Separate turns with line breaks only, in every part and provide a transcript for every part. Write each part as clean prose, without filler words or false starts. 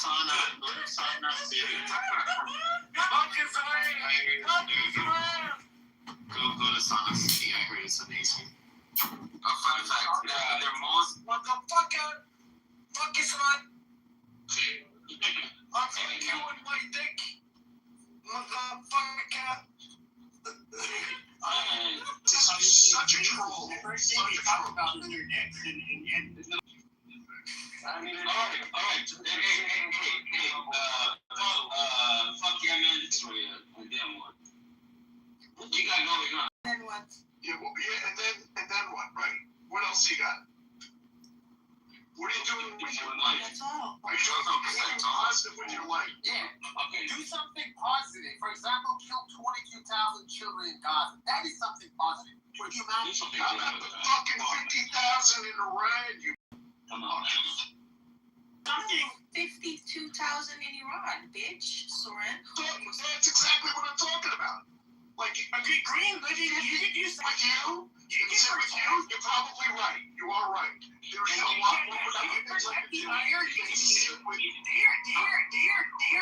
sana, baby. Go to Sana City. I heard it's amazing. A fun fact, they're most... Motherfucker! Fuck is on! I'm gonna kill with my dick! Motherfucker! This is such a troll. The first thing you talk about is your dicks and Alright. Hey, fuck yeah, man, it's for you. And then what? What you got going on?
Then what?
Yeah, well, and then what, right? What else you got? What are you doing with your life?
That's all.
Are you doing something positive with your life?
Yeah. Okay. Do something positive. For example, kill 22,000 children in Gaza. That is something positive. Would you mind?
How about the fucking 50,000 in Iran, you
Come on.
Something 52,000 in Iran, bitch, Soren.
That's exactly what I'm talking about. Like,
Green, but you could use
with you, you're probably right. You are right. There's a lot more things I can do.
They're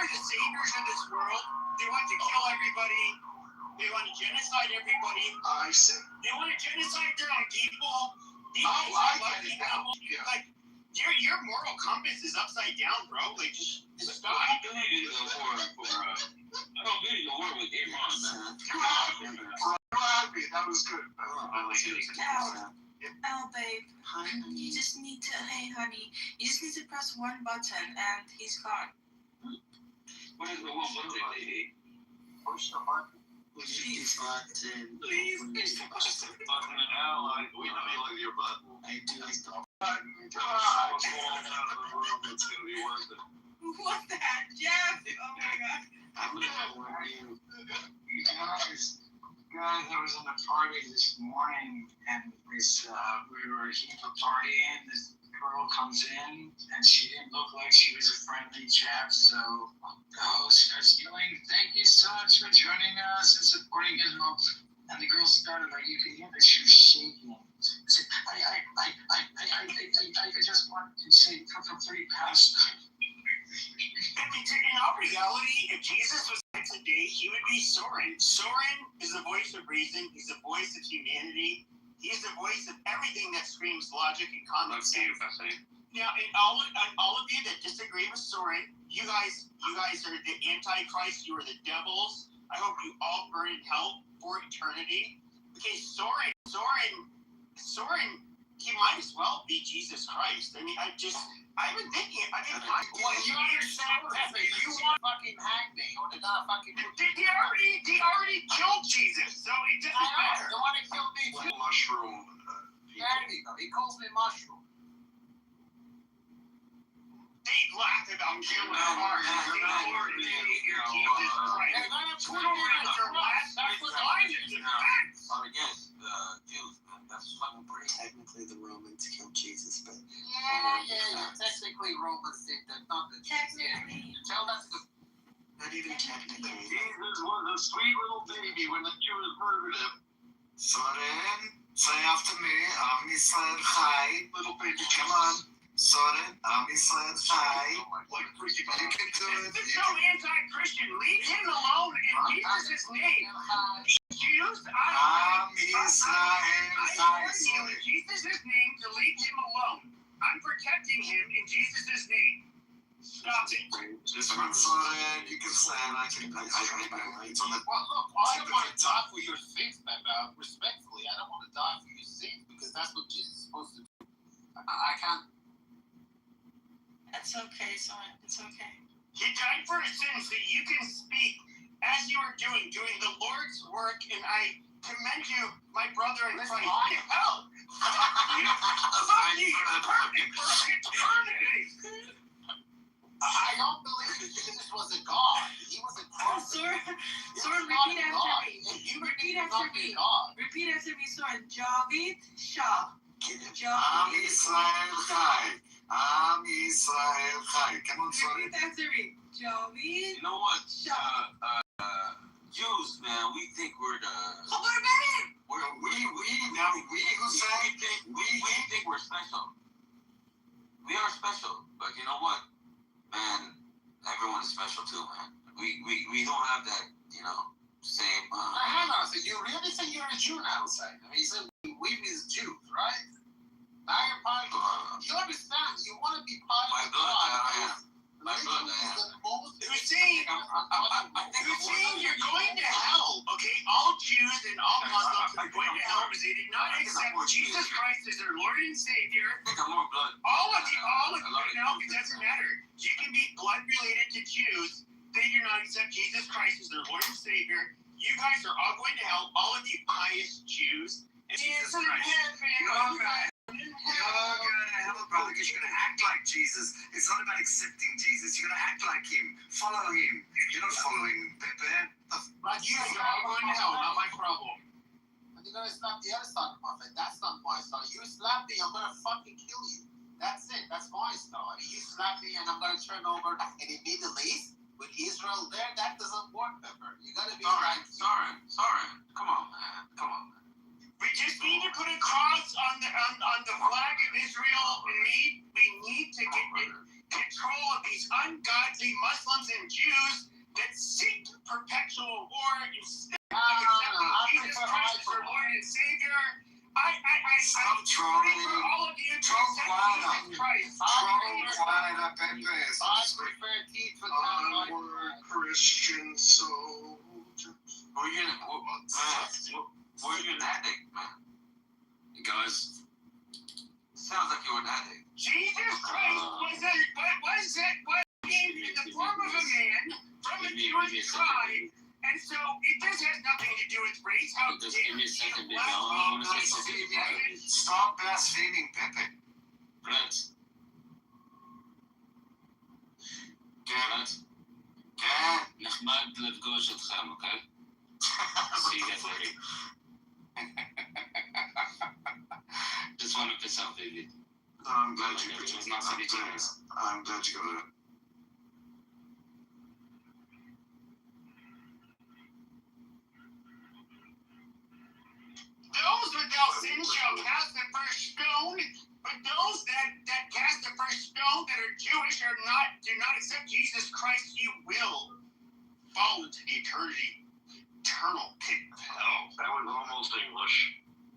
the saviors of this world. They want to kill everybody. They want to genocide everybody.
I see.
They want to genocide their own people. Like, your moral compass is upside down, bro. Like, just stop.
I don't need to war with Iran, man.
You had me. That was good.
Babe. You just need to, hey, honey, you just need to press one button and he's gone.
What is the one button, lady?
Push the button.
Please, button.
Please, push the button.
Button and ally. We know you like your button. I do like the button. It's gonna be worth it.
What the heck, Jeff? Oh my god.
I'm gonna worry you.
Guys, I was in a party this morning, and we were partying. This girl comes in, and she didn't look like she was a friendly chap. So the host starts yelling, "Thank you so much for joining us and supporting Israel." And the girl started, like, you could hear that she was shaking. I just want to say, from 3 pounds.
In all reality, if Jesus was here today, he would be Soren. Soren is the voice of reason. He's the voice of humanity. He's the voice of everything that screams logic and common sense. Now, and all of you that disagree with Soren, you guys are the Antichrist. You are the devils. I hope you all burn in hell for eternity. Okay, Soren, he might as well be Jesus Christ. I mean, I've been thinking,
You want fucking Hackney or they're not fucking.
They already killed Jesus, so it doesn't matter.
They want to kill me too.
Mushroom.
There you go. He calls me mushroom.
They laugh about killing our Lord and Savior Jesus Christ.
They're gonna put
Soren is your last line of defense.
Against Jews, man. That's fucking pretty. Technically, the Romans killed Jesus, but
Yeah. Technically, Romans did that. Not the
Technically.
Tell that to the.
not even technically.
Jesus was a sweet little baby when the Jews murdered him.
Soren, say after me, Am Yisrael Chai.
Little baby,
Come on. Soren, Am Yisrael Chai.
like freaking.
You can do it.
This is so anti-Christian. Leave him alone in Jesus' name. Jews,
Am Yisrael
I
Chai.
warn you in Jesus' name to leave him alone. I'm protecting him in Jesus' name. Stop it.
Just one Soren, you can say, and I it's on the.
Well, look, I don't want to die for your sins, man. Respectfully, I don't want to die for your sins because that's what Jesus is supposed to do. I can't.
That's okay, Soren. It's okay. He died for his sins so you can speak as you are doing the Lord's work, and I commend you, my brother in Christ. Hell! Fuck you! You're perfect for eternity!
I don't believe that Jesus was a God. He was a prophet.
Soren, repeat after me.
You
Repeat after me.
God.
Repeat after me, Soren. Javid Shah.
Am Yisrael Chai. Am Yisrael Chai. Come on, Soren.
Repeat after me. Javid
You know what?
Shah.
Jews, man, we think we're the.
Who say?
We think we're special. We are special, but you know what, man?
to, man. We don't have that, same.
Hang on a second. You really think you're a Jew now, say? I mean, you said we is Jews, right? Now you're part of you understand? You want to be part of
My
the
blood,
God.
I am. My blood, I am.
You're saying you're going to hell, okay? All Jews and all Muslims are going to hell because they did not accept Jesus Christ as their Lord and Savior.
I think I'm more blood.
All of it doesn't matter. You can be blood related to Jews. They do not accept Jesus Christ as their Lord and Savior. You guys are all going to hell. All of you pious Jews. And Jesus Christ.
You're gonna hell, brother, because you're gonna act like Jesus. It's not about accepting Jesus. You're gonna act like him. Follow him. You're not following Pepe.
But you guys are all going to hell, not my problem. And you're gonna slap the other side of my face. That's not my style. You slap me, I'm gonna fucking kill you. That's it. That's my style. I mean, you slap me and I'm gonna turn over. And in Middle East, with Israel there, that doesn't work, Pepper. You gotta be
Sorry. Come on, man.
We just need to put a cross on the flag of Israel. We need to get control of these ungodly Muslims and Jews that seek perpetual war instead of accepting Jesus Christ as their Lord and Savior. I'm praying for all of you to accept Jesus Christ.
I prefer teeth for
Onward, Christian soldiers.
Were you an addict, man? Because sounds like you were an addict.
Jesus Christ was came in the form of a man from a Jewish tribe, and so this has nothing to do with race. How
Just
dare
give me a
you
second, baby.
blaspheme Jesus?
Stop blaspheming, Pepe.
Brad,
Okay.
נחמד לפגוש אתכם, אוקיי? See you guys later. Just want to piss off baby.
I'm glad you
It was not so nice.
I'm glad you got it.
Those without sin shall cast the first stone, but those that cast the first stone that are Jewish do not accept Jesus Christ, you will fall into the eternal pit of hell.
That was almost English.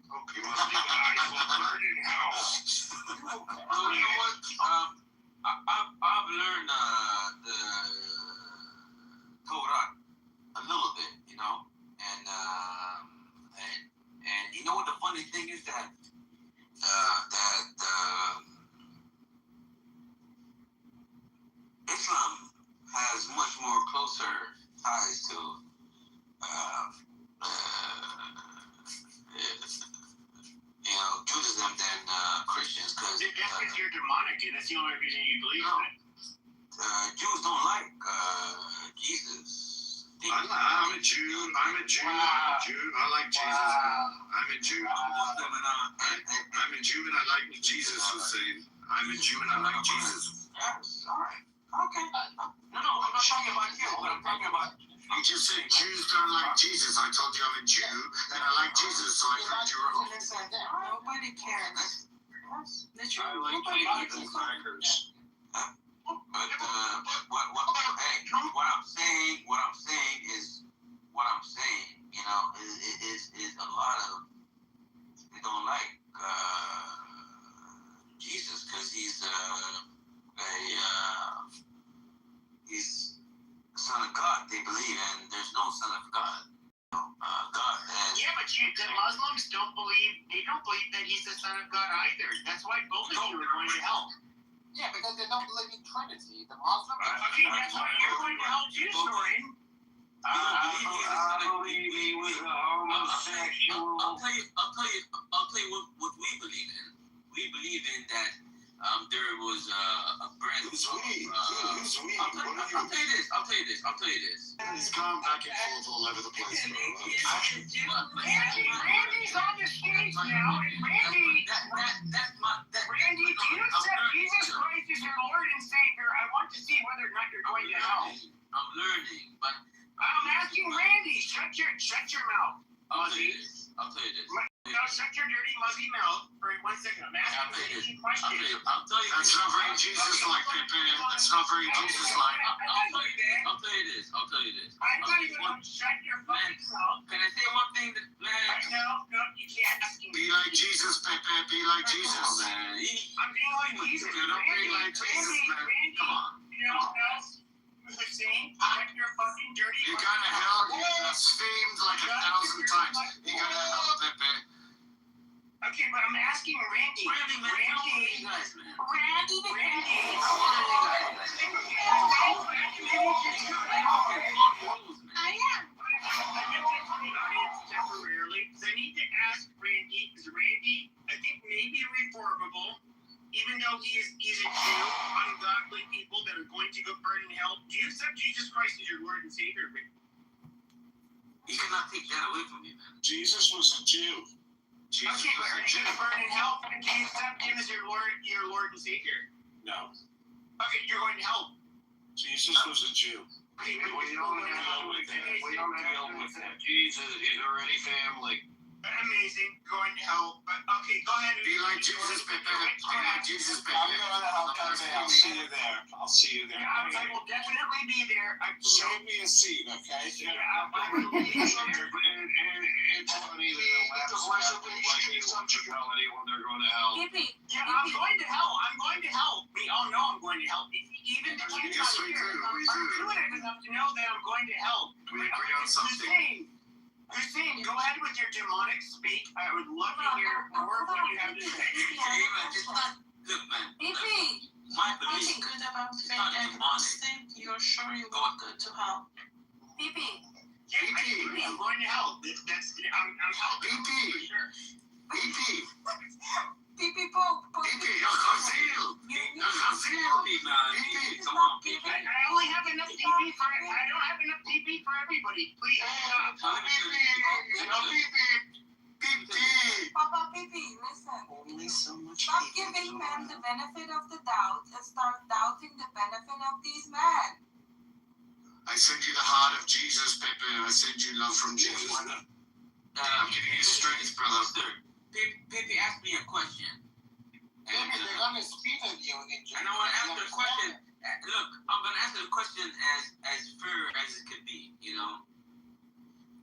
Hope you must be guys will burn in hell.
So you know what? I've learned the Torah a little bit, and you know what the funny thing is that Islam has much more closer ties to Judaism than Christians, because
That's because you're demonic, and that's the only reason you believe
No.
in it.
Jews don't like Jesus.
I'm a Jew. I like Jesus. I'm a Jew. I'm a Jew and I like what Jesus was saying. I'm a Jew and I like Jesus.
Yes, all right. Okay. No, I'm not talking about you. I'm talking about.
You just said Jews don't like Jesus. I told you I'm a Jew and I like Jesus, so I proved you wrong.
Nobody cares.
I like cake and crackers.
But what I'm saying is a lot of they don't like Jesus because he's the son of God. They believe, and there's no son of God. God.
Yeah, but the Muslims don't believe that he's the son of God either. That's why both of you are going to hell.
Yeah, because they don't believe in Trinity. The Muslims.
Okay, that's why you're going to hell too, Soren.
I believe he was a homosexual.
I'll tell you what we believe in. We believe in that there was a brand new.
Who's we?
I'll tell you this.
He's gone back and forth all over the place, bro.
Randy's on the stage now, and Randy, do you accept Jesus Christ as your Lord and Savior? I want to see whether or not you're going to hell.
I'm learning, but
I'm asking Randy, shut your mouth.
I'll tell you this.
now shut your dirty, muzzy mouth for 1 second. I'm asking you a question.
I'll tell you.
That's not very Jesus-like, Pepe. That's not very Jesus-like.
I'll tell you this.
I'm not even going to shut your fucking mouth.
Can I say one thing that, man?
No, you can't ask me.
Be like Jesus, Pepe. Be like Jesus.
Man,
I'm being like Jesus.
You don't be like Jesus, man. Come on.
Hussein, shut your fucking dirty.
You gotta help. You blasphemed like 1,000 times. You gotta help, Pepe.
Okay, but I'm asking Randy.
Randy, man, how old are you guys, man?
Randy.
How old are you guys?
I am. Temporarily, because I need to ask Randy, because Randy, I think maybe reformable, even though he's a Jew, ungodly people that are going to go burn in hell. Do you accept Jesus Christ as your Lord and Savior?
You cannot take that away from me, man.
Jesus was a Jew. Jesus
Okay, but are
was a
you
Jew.
going to burn in hell? Do you accept him as your Lord and Savior?
No.
Okay, you're going to hell.
Jesus was a Jew.
Okay, but
We don't deal with that. We don't deal with that. Jesus is already family.
Amazing, going to hell. But okay, go ahead.
Be like Jesus, Pepe. Be like Jesus, Pepe.
I'm going to help Pepe. I'll see you there. I'll see you there.
I will definitely be there.
Show me a seat, okay?
Yeah, I will be there.
It's funny that the last municipality when they're going to hell.
Yeah, I'm going to hell. I'm going to hell. We all know I'm going to hell. Even the kids
Yes,
out
we
here,
do. We
I'm
do.
good enough to know that I'm going to hell.
We agree on something.
Hussein, go ahead with your demonic speak. I would love to hear more of what you have to say.
Hey, man, it's not, look, man. Look, my belief
Good about
is
faith
not
and
demonic.
fasting. You're sure you won't go to hell?
Yeah, I'm going to hell. I'm hell.
BP.
For sure.
BP.
Pipi Pope.
BP. Chazil. Chazil. BP.
Come on, people.
I only have enough TP for. I don't have enough TP for everybody. Please.
BP.
Papa Pipi, listen.
Only so much
Stop giving men the benefit of the doubt and start doubting the benefit of these men.
I send you the heart of Jesus, Pepe. I send you love from Jesus. I'm giving you strength, brother.
Pepe asked me a question. And
They're going to spit at you in
I want to answer the question. Look, I'm going to answer the question as fair as it could be, you know?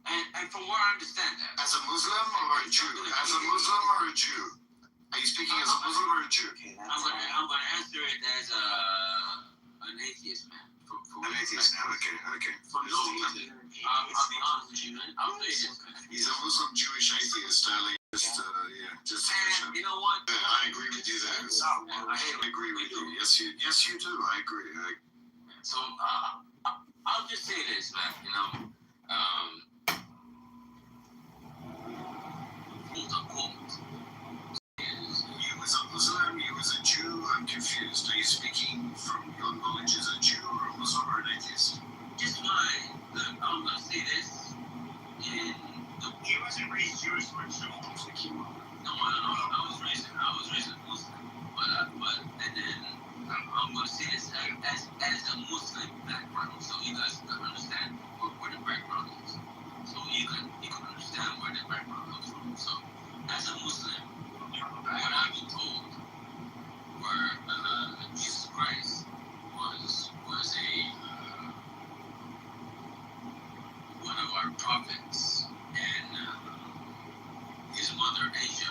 And from where I understand that.
As a Muslim or a Jew? As a Muslim or a Jew? Are you speaking as a Muslim or a Jew?
I'm gonna answer it as an atheist, man.
An atheist now, okay.
For no reason. I'll be honest with you, man. I'll say this.
He's a Muslim Jewish atheist, darling. Just
And you know what?
I agree with you there. I agree with you. Yes, you do. I agree.
So I'll just say this, man. You know, quote unquote.
You as a Muslim, you as a Jew, I'm confused. Are you speaking from your knowledge as a Jew or a Muslim or an atheist?
Just mine. Look, I'm gonna say this. In the
He wasn't raised Jewish, so
no, I was raised Muslim, but and then I'm gonna say this as a Muslim background, so you guys can understand where the background is. So you can understand where the background comes from. So as a Muslim, what I've been told, where Jesus Christ was a one of our prophets, and his mother Asia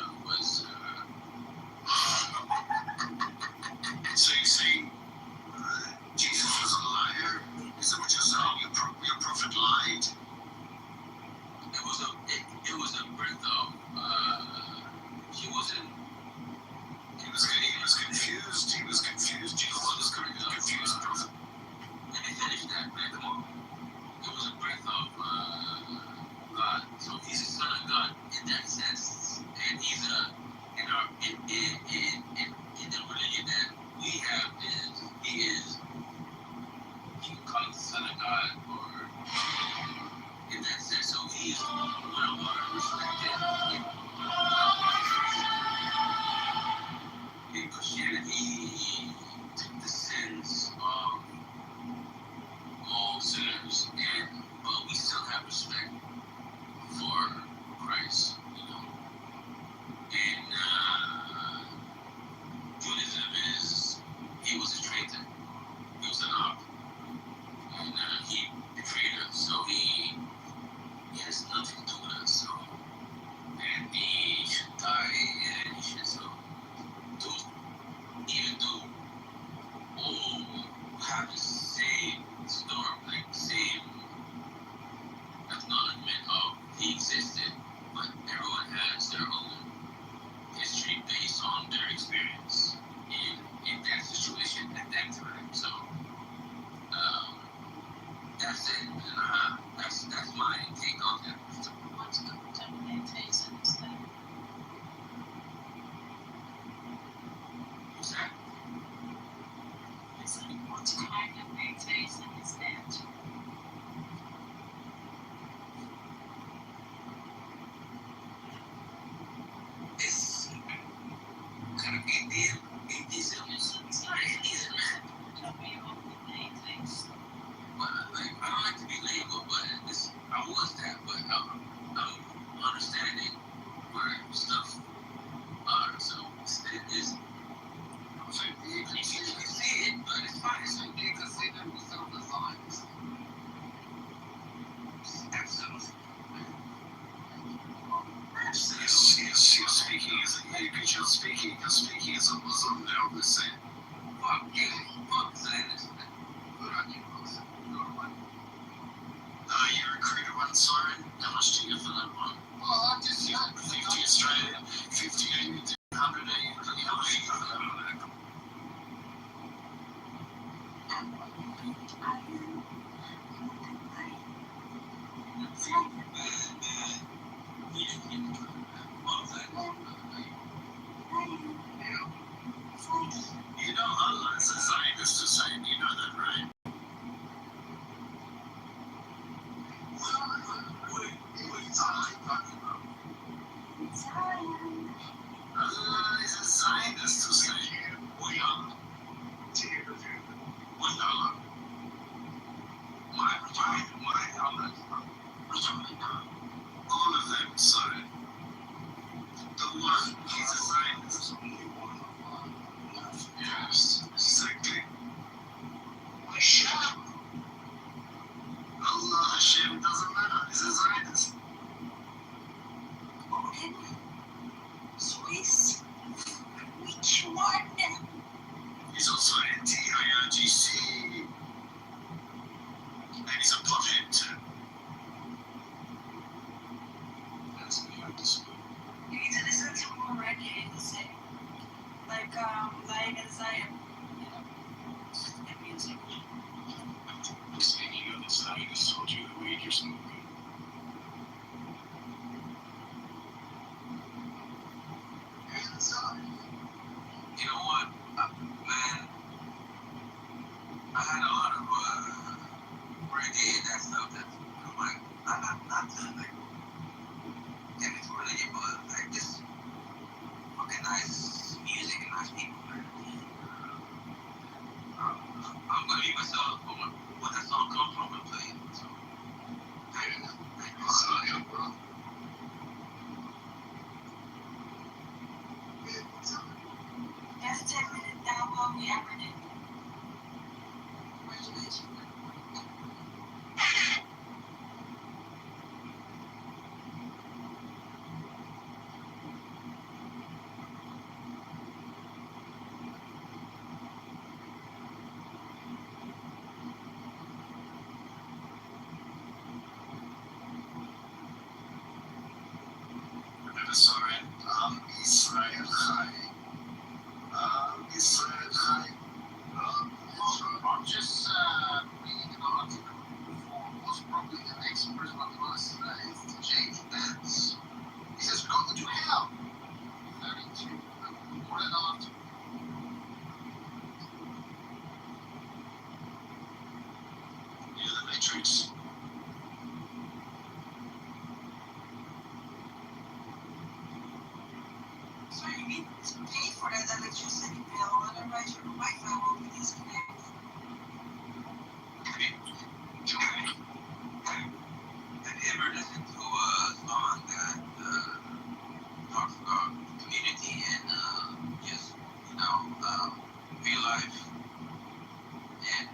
It's kind of atheism. It's not atheism, man. But like, I don't like to be labeled, but I was that, but I'm understanding where stuff are. So it's you can see it, but it's fine.
So you consider yourself a Zionist?
Absolutely.
You're speaking as a Muslim now. The same.
Fuck you. Fuck Zionists.
Good on you, Wilson. You're right.
You recruited one siren. How much do you get for that one?
Well, I just
50 Australian, 50 AUD, 100 AUD. How much do you get for that one? You know Allah is a Zionist, Hussein. You know that, right?
what are you talking about?
Allah is a Zionist, Hussein.
We are.
One Allah.
My Allah.
All of them, so the one, he's a Zionist. Yes, exactly.
Hashem.
Allah, Hashem, doesn't matter. He's a Zionist.
Odin? Swiss? Which one?
He's also anti-IRGC. And he's a pothead too.
That's me, I disagree.
You need to listen to more reggae to say. Like as I am, you know, and music.
This any other Zionist told you to read your smoking.
You know what, man? I had a lot of reggae and that stuff that I'm like, not to like get into religion, but like just fucking nice music and nice people. I'm gonna leave myself for what that song comes from and play it. So,
Bro.
That's 10-minute download we ever did. Congratulations.
Sorry, Israel Chai. Israel Chai.
I'm just reading an article for what's probably the next president of the United States, J.D. Vance. He says, we're going to hell. Referring to what an article.
You're the Matrix.
So you need to pay for that electricity bill, otherwise your Wi-Fi will be disconnected.
have you ever listened to a song that talks about community and just, real life? And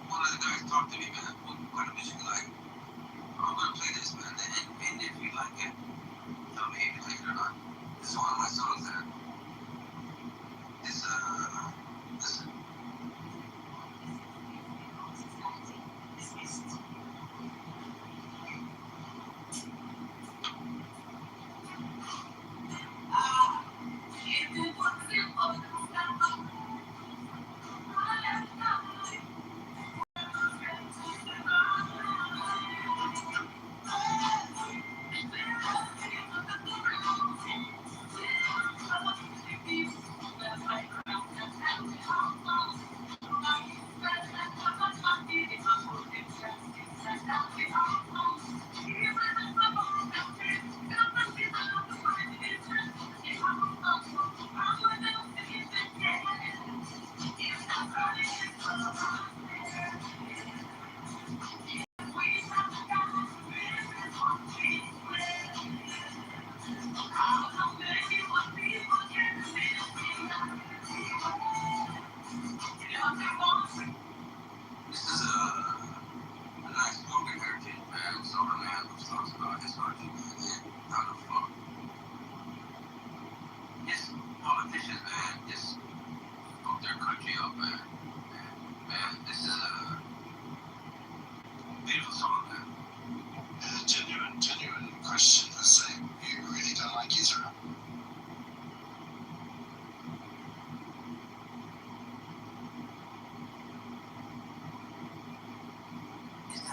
one of the guys talked to me, man, what kind of music you like? I'm gonna play this, man, and if you like it, tell me if you like it or not. This is one of my songs that is, listen.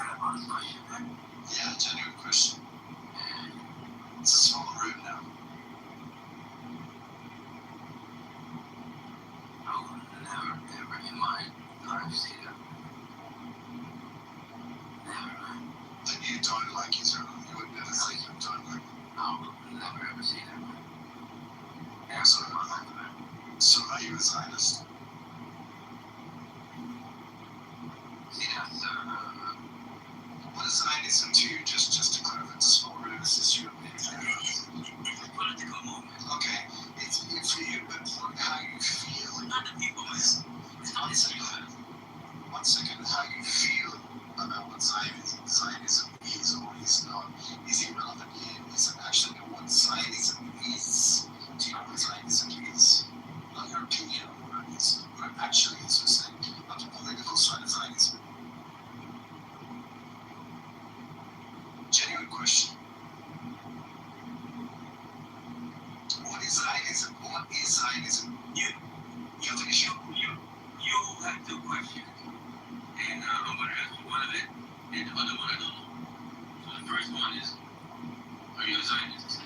had an honest question, man.
Yeah, genuine question. It's a small room now.
I would never, ever in my life say that. Never, man.
Then you don't like Israel. You would never say you don't like it.
I would never ever say that, man.
Yeah, so, so are you a Zionist?
See, that's,
What is Zionism to you? Just to clarify, it's a small room. It's just you and me.
it's a political movement.
Okay, it's for you, but how you feel.
Not the people, man. It's not the people.
1 second, how you feel about what Zionism is or is not is irrelevant here. It's actually what Zionism is. Do you know what Zionism is? Not your opinion on what it is. What it actually is, we're saying. Not the political side of Zionism. Genuine question. What is Zionism? What is Zionism?
You have two questions. And I'm going to answer one of it, and the other one I don't know. So the first one is, are you a Zionist?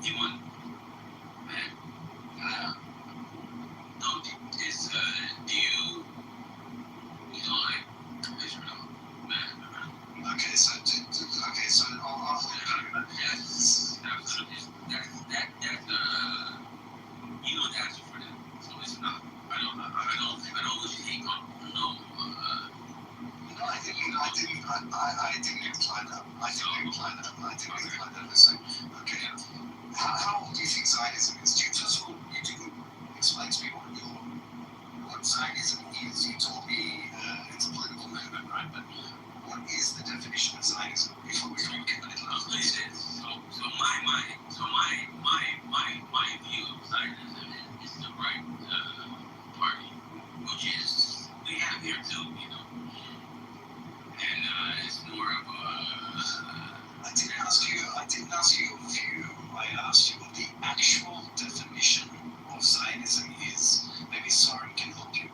You want, man, no, it's, do you don't like Israel? Man,
Okay, so I'll hold you.
that's absolutely, that's, you know the answer for that. So it's not, I don't wish you hate on, no,
No, I didn't imply that. I didn't imply that. Listen, okay. How old do you think Zionism is? You first of all, you didn't explain to me what Zionism is. You told me it's a political movement, right? But what is the definition of Zionism? Before we look at it,
I'll say this. So my view of Zionism is the right party, which is we have here too, you know. And it's more of a.
I didn't ask you your view. I asked you what the actual definition of Zionism is. Maybe Soren can help you.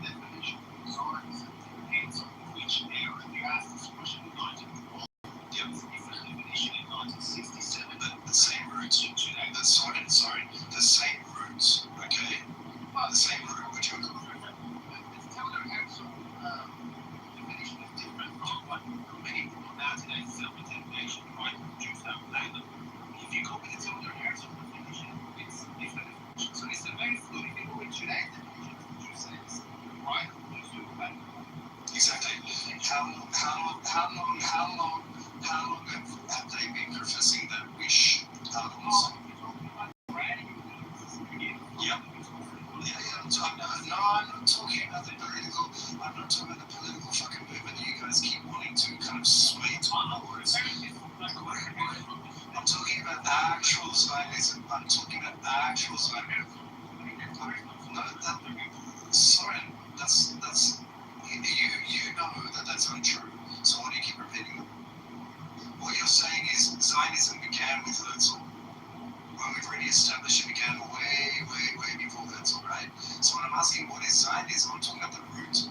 Definition. Zionism depends on which era you ask this question in 1912.
Yep.
Different definition in 1967.
The same roots. The same roots. Okay. The same root. Which one?
Tell them how definition is different from what many people now today self-determination right to choose how they live. If you go with the Tilda Harrison definition, it's different. So it's a very fluid. If you go with today's definition, you say it's right to choose how.
Exactly. How long have they been professing that wish? How long? Yep. Yeah, I'm not talking about the political. I'm not talking about the political fucking movement that you guys keep wanting to kind of sway towards. I'm talking about actual Zionism. No, sorry, that's you know that's untrue. So why do you keep repeating it? What you're saying is Zionism began with Herzl. When we've already established it began way before Herzl, right? So when I'm asking what is Zionism, I'm talking about the root.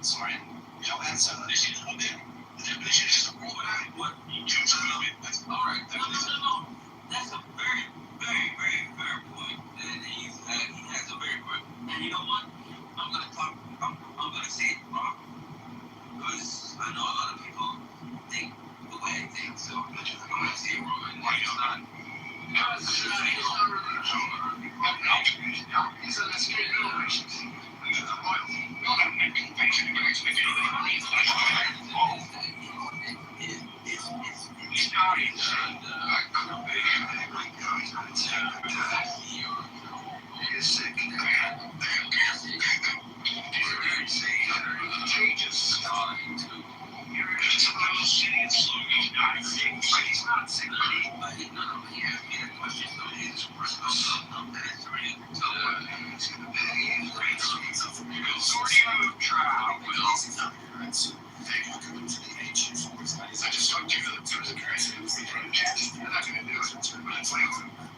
Sorry, your answer.
The definition is a worldwide what you choose to live in. That's all right. No. That's a very fair point. And he has a very good. And you know what? I'm gonna say it wrong because I know a lot of people think the way I think. So I'm gonna say it wrong. And it's not.
It's not really These are the straight innovations.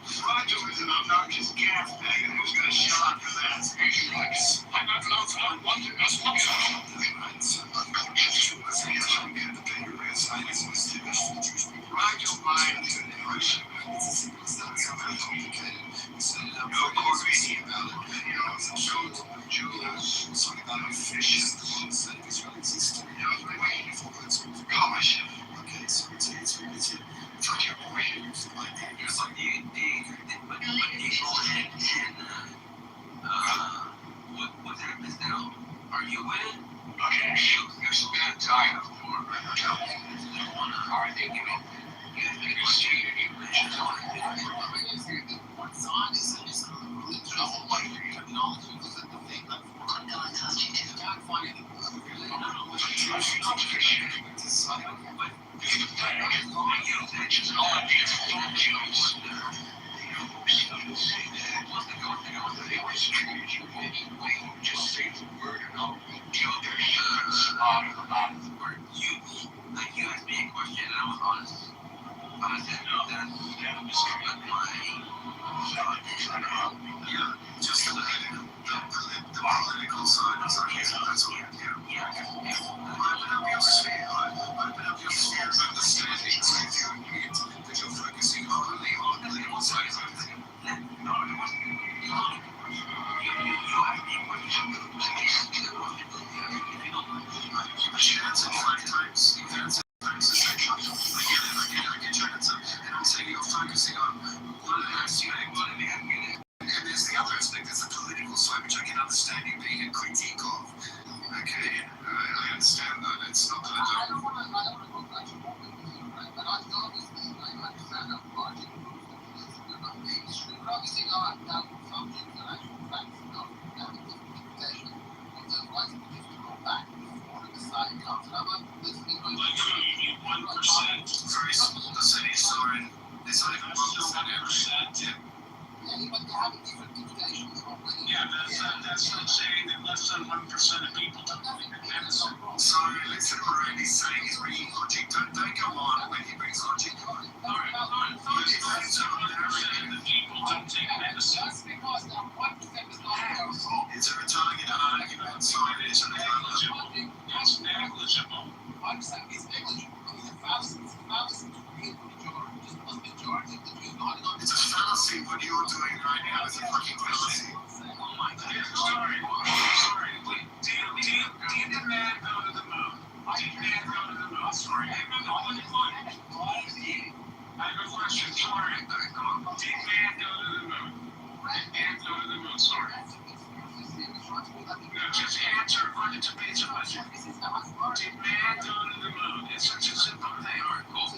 Fraudulent and obnoxious gas bag who's going to show question. It's as simple as that. It's not very complicated. We set it up for you about it. You know, it's a Jews, something about a fish is the one that Israel existed. Way before words were published. Okay, so it's like your point. It's like
what happens now? Are you winning?
Okay, you're still gonna die of war, right? Are they giving?
What Zionism is literally a whole bunch of technology. Look at the thing like you can't find any really
Just say the word and I'll kill their shit.
You asked me a question and I was honest. I said no, that's not
yeah, just the political side of Zionism, that's all. Yeah. Open up your sphere. Open up your sphere of understanding so if you admit that you're focusing only on political Zionism.
No, it wasn't. You asked me a question.
You've answered 5 times. You've answered 5 times. I get your answer. And I'm saying you're focusing on one aspect. And there's the other aspect, there's the political side, which I can understand you being a critique of. Okay, I understand that. It's not that I don't.
I don't want to go back to what we do, right? But obviously, I understand that logic we're not mainstream. But obviously, not that some things that actual facts don't have a interpretation of the rights of just to go back before the side comes. And I'm not listening to
Like 1%.
Very small percentage, sorry. It's not even 1%. Yeah.
But they have a different interpretation of what
Yeah, that's not saying that less than 1% of people don't believe in medicine.
Sorry, listen what Randy's saying. He's bringing logic. Don't go on when he brings logic.
Alright, 1% of the people don't take medicine.
Just because that 1% is not their fault.
It's a retarded argument. Sorry, it's a retarded.
It's negligible.
I understand it's negligible. I mean, the fallacy to create the majority. Just because the majority of the Jews not
It's a fallacy. What you're doing right now is a fucking fallacy.
Oh my God. Sorry. Wait, did the man go to the moon? Did man go to the moon? Sorry. I have a question. Sorry. Did man go to the moon? Did man go to the moon? Sorry. No, just answer according to basic question. Did man go to the moon? It's such a simple thing. All right, cool.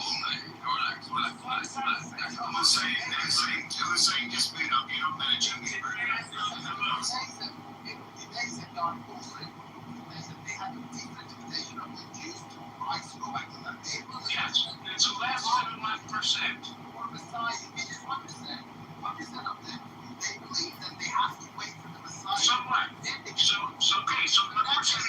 Who's saying just made up? You're not managing the
Did man go to the moon?
They said they have a different interpretation of the Jews to rights to go back to that.
Yes, it's less than 1%.
Or Messiah, it is 1%. 1% of them, they believe that they have to wait for the Messiah.
So what? So 1%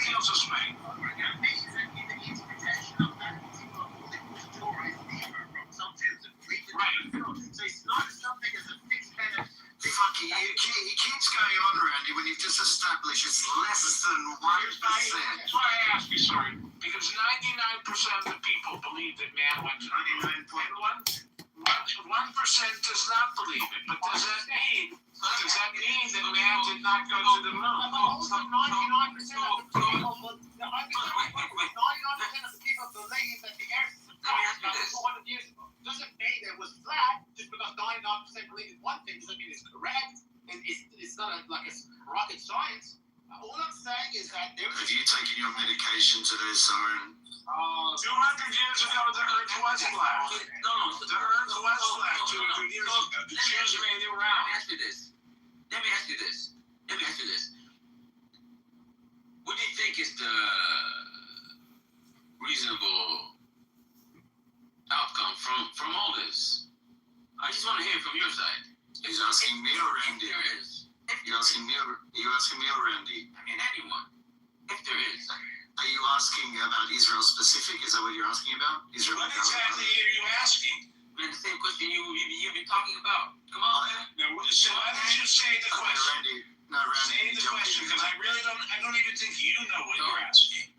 feels this way.
That means that in the interpretation of that particular political story from some Jews,
Right.
so it's not something as a fixed kind of.
He keeps going on, Randy, when you've just established it's less than 1%.
That's why I asked you, sorry. Because 99% of the people believe that man went to the moon. 1% does not believe it. But does that mean that man did not go to the moon?
99% of the people believe that the earth is flat 200 years ago. Doesn't mean it was flat just because 99% believe in one thing doesn't mean it's correct. And it's not like it's rocket science. All I'm saying is that there
Have you taken your medication today, Soren?
200 years ago, the earth was flat.
No,
The earth was flat 200 years ago. The Jews made it round.
Let me ask you this. What do you think is the reasonable outcome from all this? I just want to hear from your side.
He's asking me or Randy?
If there is.
You're asking me or Randy?
I mean, anyone. If there is.
Are you asking about Israel specific? Is that what you're asking about? Israel.
What exactly are you asking?
Man, the same question you've been talking about. Come on, man.
No, so why don't you say the question?
Randy.
Say the question, because I don't even think you know what you're asking.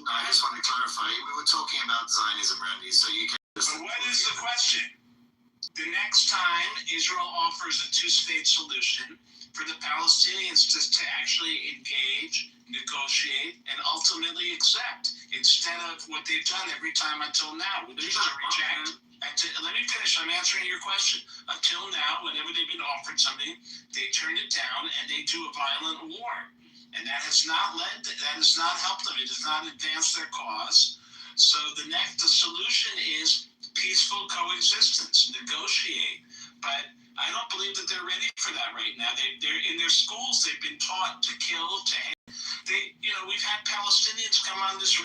No, I just want to clarify. We were talking about Zionism, Randy, so you can.
So what is the question?
The next time Israel offers a two-state solution for the Palestinians to actually engage, negotiate, and ultimately accept, instead of what they've done every time until now, which is to reject. Let me finish. I'm answering your question. Until now, whenever they've been offered something, they turn it down and they do a violent war, and that has not helped them. It has not advanced their cause. So the solution is peaceful coexistence, negotiate. But I don't believe that they're ready for that right now. They're in their schools. They've been taught to kill, to hate. We've had Palestinians come on this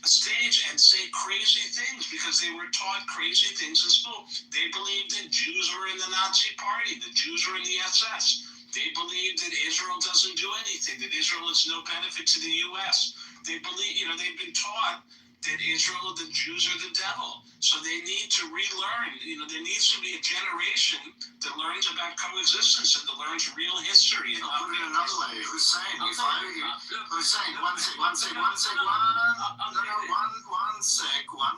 stage and say crazy things because they were taught crazy things in school. They believed that Jews were in the Nazi Party, that Jews were in the SS. They believe that Israel doesn't do anything, that Israel is no benefit to the U.S. They believe, they've been taught that Israel, the Jews are the devil. So they need to relearn. There needs to be a generation that learns about coexistence and that learns real history. And
I'll put it another way. Hussein, one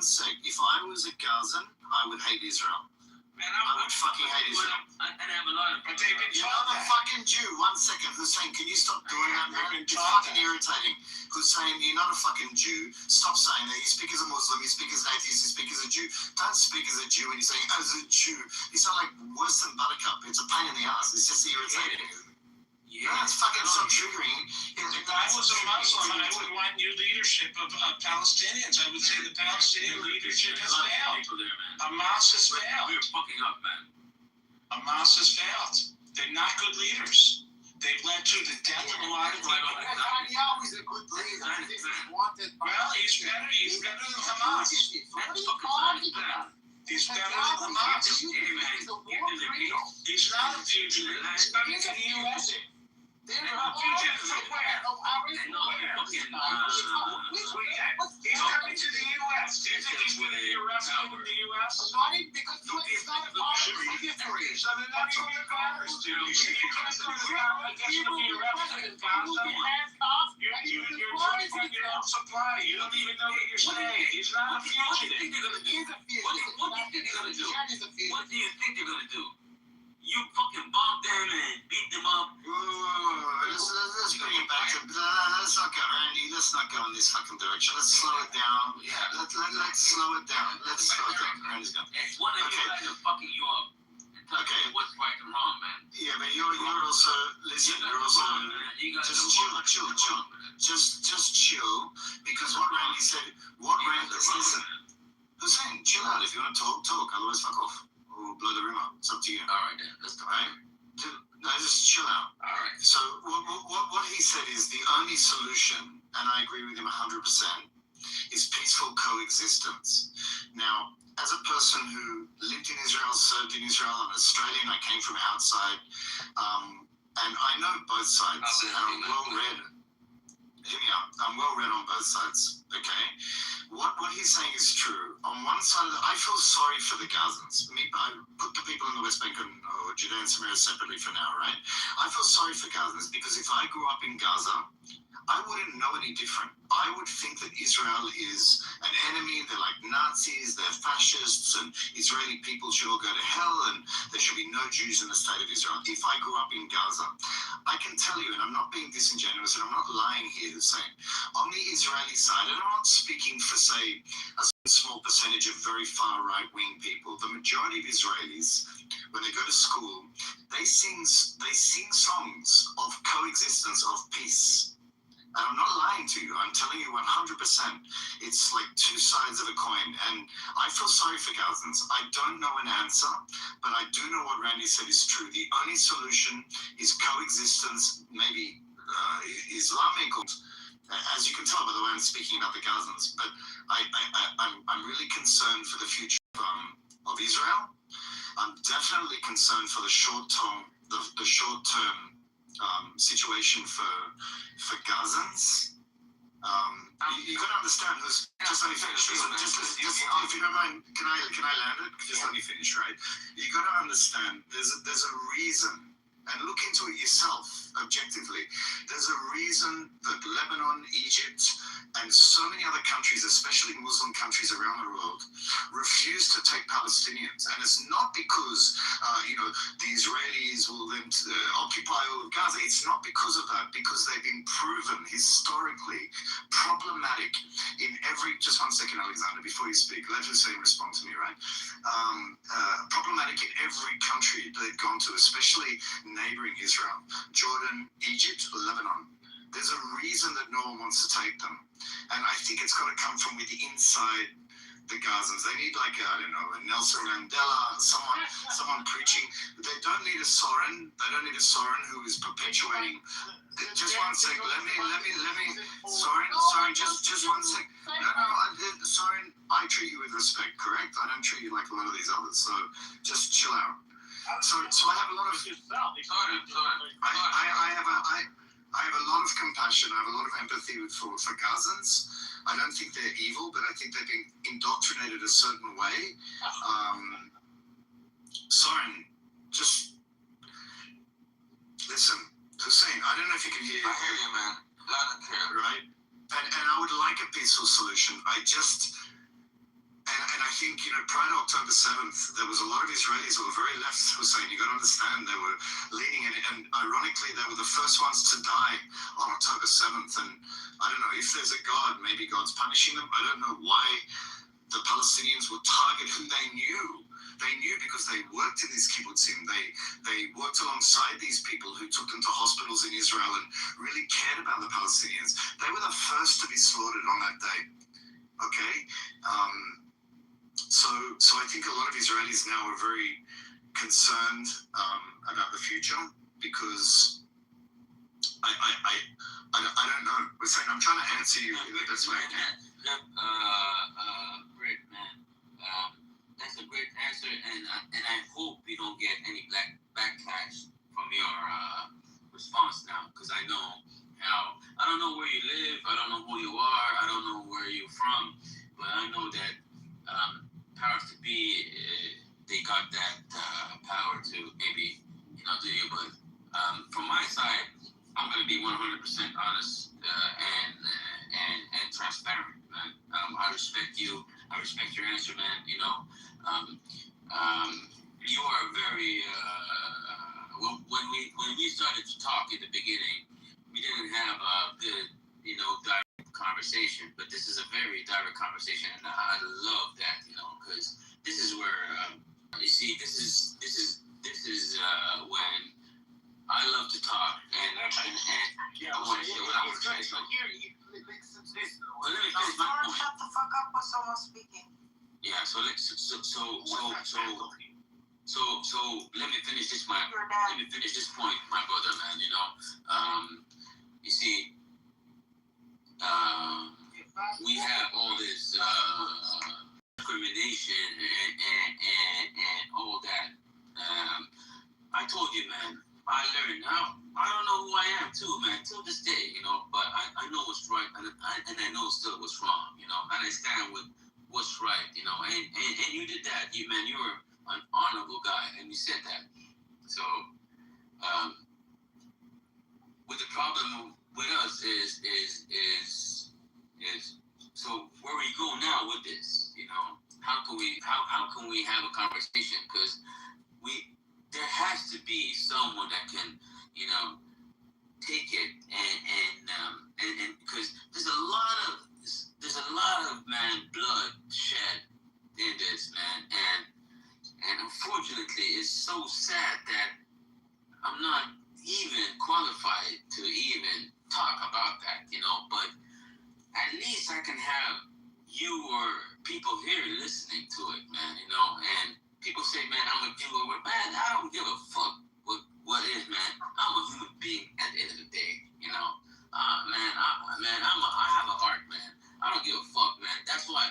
sec. If I was a Gazan, I would hate Israel.
Man,
I would fucking hate Israel.
I have a lot of.
But they've been
You're
taught
not a
that.
fucking Jew. 1 second, Hussein. Can you stop doing that, man? It's fucking irritating. Hussein, you're not a fucking Jew. Stop saying that. You speak as a Muslim. You speak as an atheist. You speak as a Jew. Don't speak as a Jew when you say as a Jew. You sound like worse than Buttercup. It's a pain in the ass. It's just irritating.
Yeah.
No, it's fucking so triggering.
If I was a Muslim, I would want new leadership of Palestinians. I would say the Palestinian leadership has failed. Hamas has failed.
We're fucking up, man.
Hamas has failed. They're not good leaders. They've led to the death of a lot of people.
Netanyahu is a good leader. This is wanted by.
Well, he's better than Hamas.
What are you talking about?
He's better than Hamas. He's not a fugitive. He's coming to the U.S.
They're
a fugitive from where? He's coming to the U.S. Do you think he's going to be arrested in the U.S.?
Not because it's not a part of history.
So then that's what the Congress do. He's going to be arrested in Gaza. You don't supply. You don't even know what you're saying. He's not a fugitive.
What do you think they're gonna do? What do you think they're gonna do? You fucking bomb them and beat them up.
Let's bring it back to. Let's not go, Randy. Let's not go in this fucking direction. Let's slow it down.
Yeah.
Let's slow it down. Let's slow it down. Randy's gone.
It's one of you guys are fucking you up. And tell you what's right and wrong, man.
Yeah, but you're also listen. You're also just chill. Just chill, because what Randy said. Listen, Hussein, chill out. If you want to talk. Otherwise, fuck off. Or blow the room up. It's up to you.
All right, then. Let's go.
Right? No, just chill out.
All right.
So what he said is the only solution, and I agree with him 100%, is peaceful coexistence. Now, as a person who lived in Israel, served in Israel, I'm Australian, I came from outside, and I know both sides, and I'm well-read. Hear me out. I'm well-read on both sides, okay? What he's saying is true. On one side, I feel sorry for the Gazans. I put the people in the West Bank or Judea and Samaria separately for now, right? I feel sorry for Gazans because if I grew up in Gaza, I wouldn't know any different. I would think that Israel is an enemy. They're like Nazis, they're fascists, and Israeli people should all go to hell, and there should be no Jews in the state of Israel. If I grew up in Gaza, I can tell you, and I'm not being disingenuous, and I'm not lying here to say, on the Israeli side, and I'm not speaking for, say, a small percentage of very far right-wing people, the majority of Israelis, when they go to school, they sing songs of coexistence, of peace. And I'm not lying to you. I'm telling you 100%. It's like two sides of a coin. And I feel sorry for Gazans. I don't know an answer, but I do know what Randy said is true. The only solution is coexistence, maybe Islamic, or, as you can tell by the way I'm speaking about the Gazans. But I'm really concerned for the future of Israel. I'm definitely concerned for the short-term situation for Gazans. You got to understand this. Just let me finish. Just if you don't mind, can I land it? Just let me finish, right? You got to understand. There's a reason,
and look into it yourself objectively. There's a reason that Lebanon, Egypt, and so many other countries, especially Muslim countries around the world, refuse to take Palestinians. And it's not because, the Israelis will then occupy all of Gaza. It's not because of that, because they've been proven historically problematic in every, just one second, Alexander, before you speak, let Hussein respond to me, right? Problematic in every country they've gone to, especially neighboring Israel, Jordan, Egypt, Lebanon. There's a reason that no one wants to take them. And I think it's got to come from within inside the Gazans. They need like a Nelson Mandela, someone preaching. They don't need a Soren. They don't need a Soren who is perpetuating. Just one sec. Let me. Soren, just one sec. No, Soren, I treat you with respect, correct? I don't treat you like a lot of these others. So just chill out. So I have a lot of. I have a lot of compassion. I have a lot of empathy for Gazans. I don't think they're evil, but I think they've been indoctrinated a certain way. Soren, just listen. Hussein, I don't know if you can hear.
I hear you, man. Loud and clear.
Right? And I would like a peaceful solution. And I think, prior to October 7th, there was a lot of Israelis who were very left, Hussein. You got to understand, they were leaning in it. And ironically, they were the first ones to die on October 7th. And I don't know if there's a God, maybe God's punishing them. I don't know why the Palestinians would target who they knew. They knew because they worked in these kibbutzim. They worked alongside these people who took them to hospitals in Israel and really cared about the Palestinians. They were the first to be slaughtered on that day. Okay? So I think a lot of Israelis now are very concerned about the future because I don't know. We're saying I'm trying to answer you in the best way I can.
Great, man. That's a great answer, and I hope you don't get any backlash from your response now, because I know how. I don't know where you live. I don't know who you are. I don't know where you're from, but I know that powers to be, they got that power to maybe do you. But from my side, I'm gonna be 100% honest and transparent, man. I respect you. I respect your answer, man. You are very. When we started to talk in the beginning, we didn't have a good, direct conversation. But this is a very direct conversation, and I love that, because this is where you see, this is when I love to talk, and I want to say what I want to say. So, let me finish my point.
Shut the fuck up when someone's speaking.
Yeah, so let me finish this point. Let me finish this point, my brother, man. You see, we have all this discrimination and all that. I told you, man. I learned now. I don't know who I am too, man. Till this day, But I know what's right, and I know still what's wrong, And I stand with what's right, And you did that, you were an honorable guy, and you said that. So, what the problem with us is so where we go now with this, How can we have a conversation? Because there has to be someone that can, take it and because there's a lot of blood shed in this, man, and unfortunately it's so sad that I'm not even qualified to even talk about that, but at least I can have you or people here listening to it, man, and people say, man, I'm a do-over. Man, I don't give a fuck what is, man. I'm a human being at the end of the day, I have a heart, man. I don't give a fuck, man. That's why,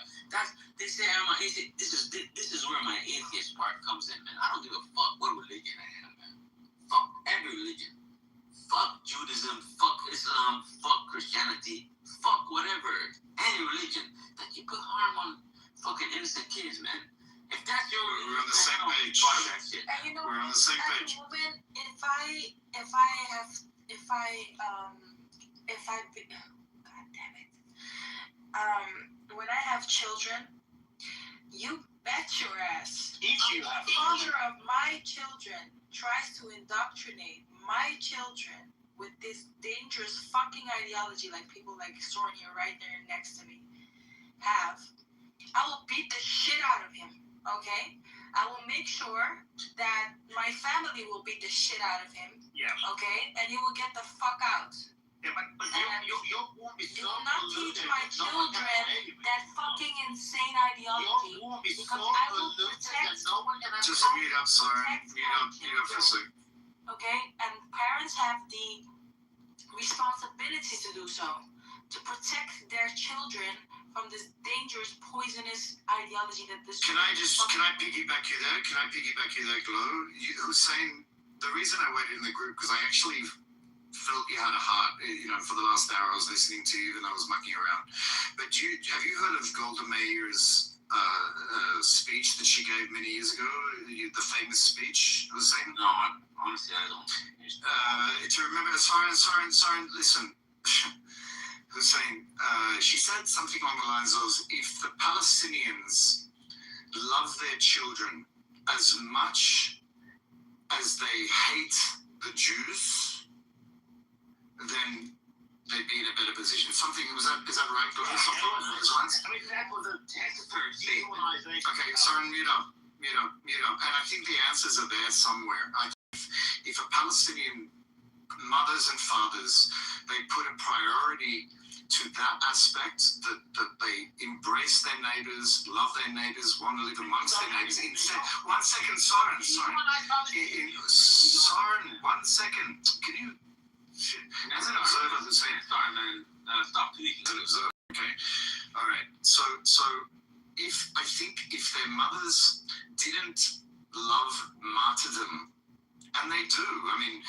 they say I'm an atheist. This is where my atheist part comes in, man. I don't give a fuck what religion I am, man. Fuck every religion. Fuck Judaism, fuck Islam, fuck Christianity, fuck whatever, any religion that you put harm on fucking innocent kids, man. If that's your religion,
we're on the same page.
Part of that shit.
And
We're on the same page.
At the moment, if I God damn it. When I have children, you bet your ass.
If you have
The father of my children tries to indoctrinate my children with this dangerous fucking ideology like people like Soren here right there next to me have, I will beat the shit out of him, okay? I will make sure that my family will beat the shit out of him,
Yeah.
okay? And he will get the fuck out.
Yeah, but you won't be
You
so
will not teach
polluted
my
that no one can
children
play with
that
you.
fucking insane ideology.
Your womb is so
because I will
polluted
protect-
that no one can have
Just mute up, Soren. Mute up for a sec.
Okay? And parents have the responsibility to do so, to protect their children from this dangerous, poisonous ideology that this.
Can I piggyback you there? Glow? Hussein, the reason I went in the group, because I actually felt you had a heart, for the last hour I was listening to you and I was mucking around. But have you heard of Golda Meir's speech that she gave many years ago? The famous speech, Hussein?
No, honestly, I don't.
To remember, Soren, listen. Hussein, she said something along the lines of, if the Palestinians love their children as much as they hate the Jews, then they'd be in a better position. Is that right, Glenn? Something along those lines?
I mean, that was a test for dehumanization.
Okay, Soren, mute up. And I think the answers are there somewhere. If a Palestinian mothers and fathers, they put a priority to that aspect, that they embrace their neighbors, love their neighbors, want to live amongst their neighbors. One second, Soren, one second. Can you, as an observer, the same
Sorry, man. Stop tweaking.
As an observer, okay? All right. So if their mothers didn't love martyrdom, and they do, I mean,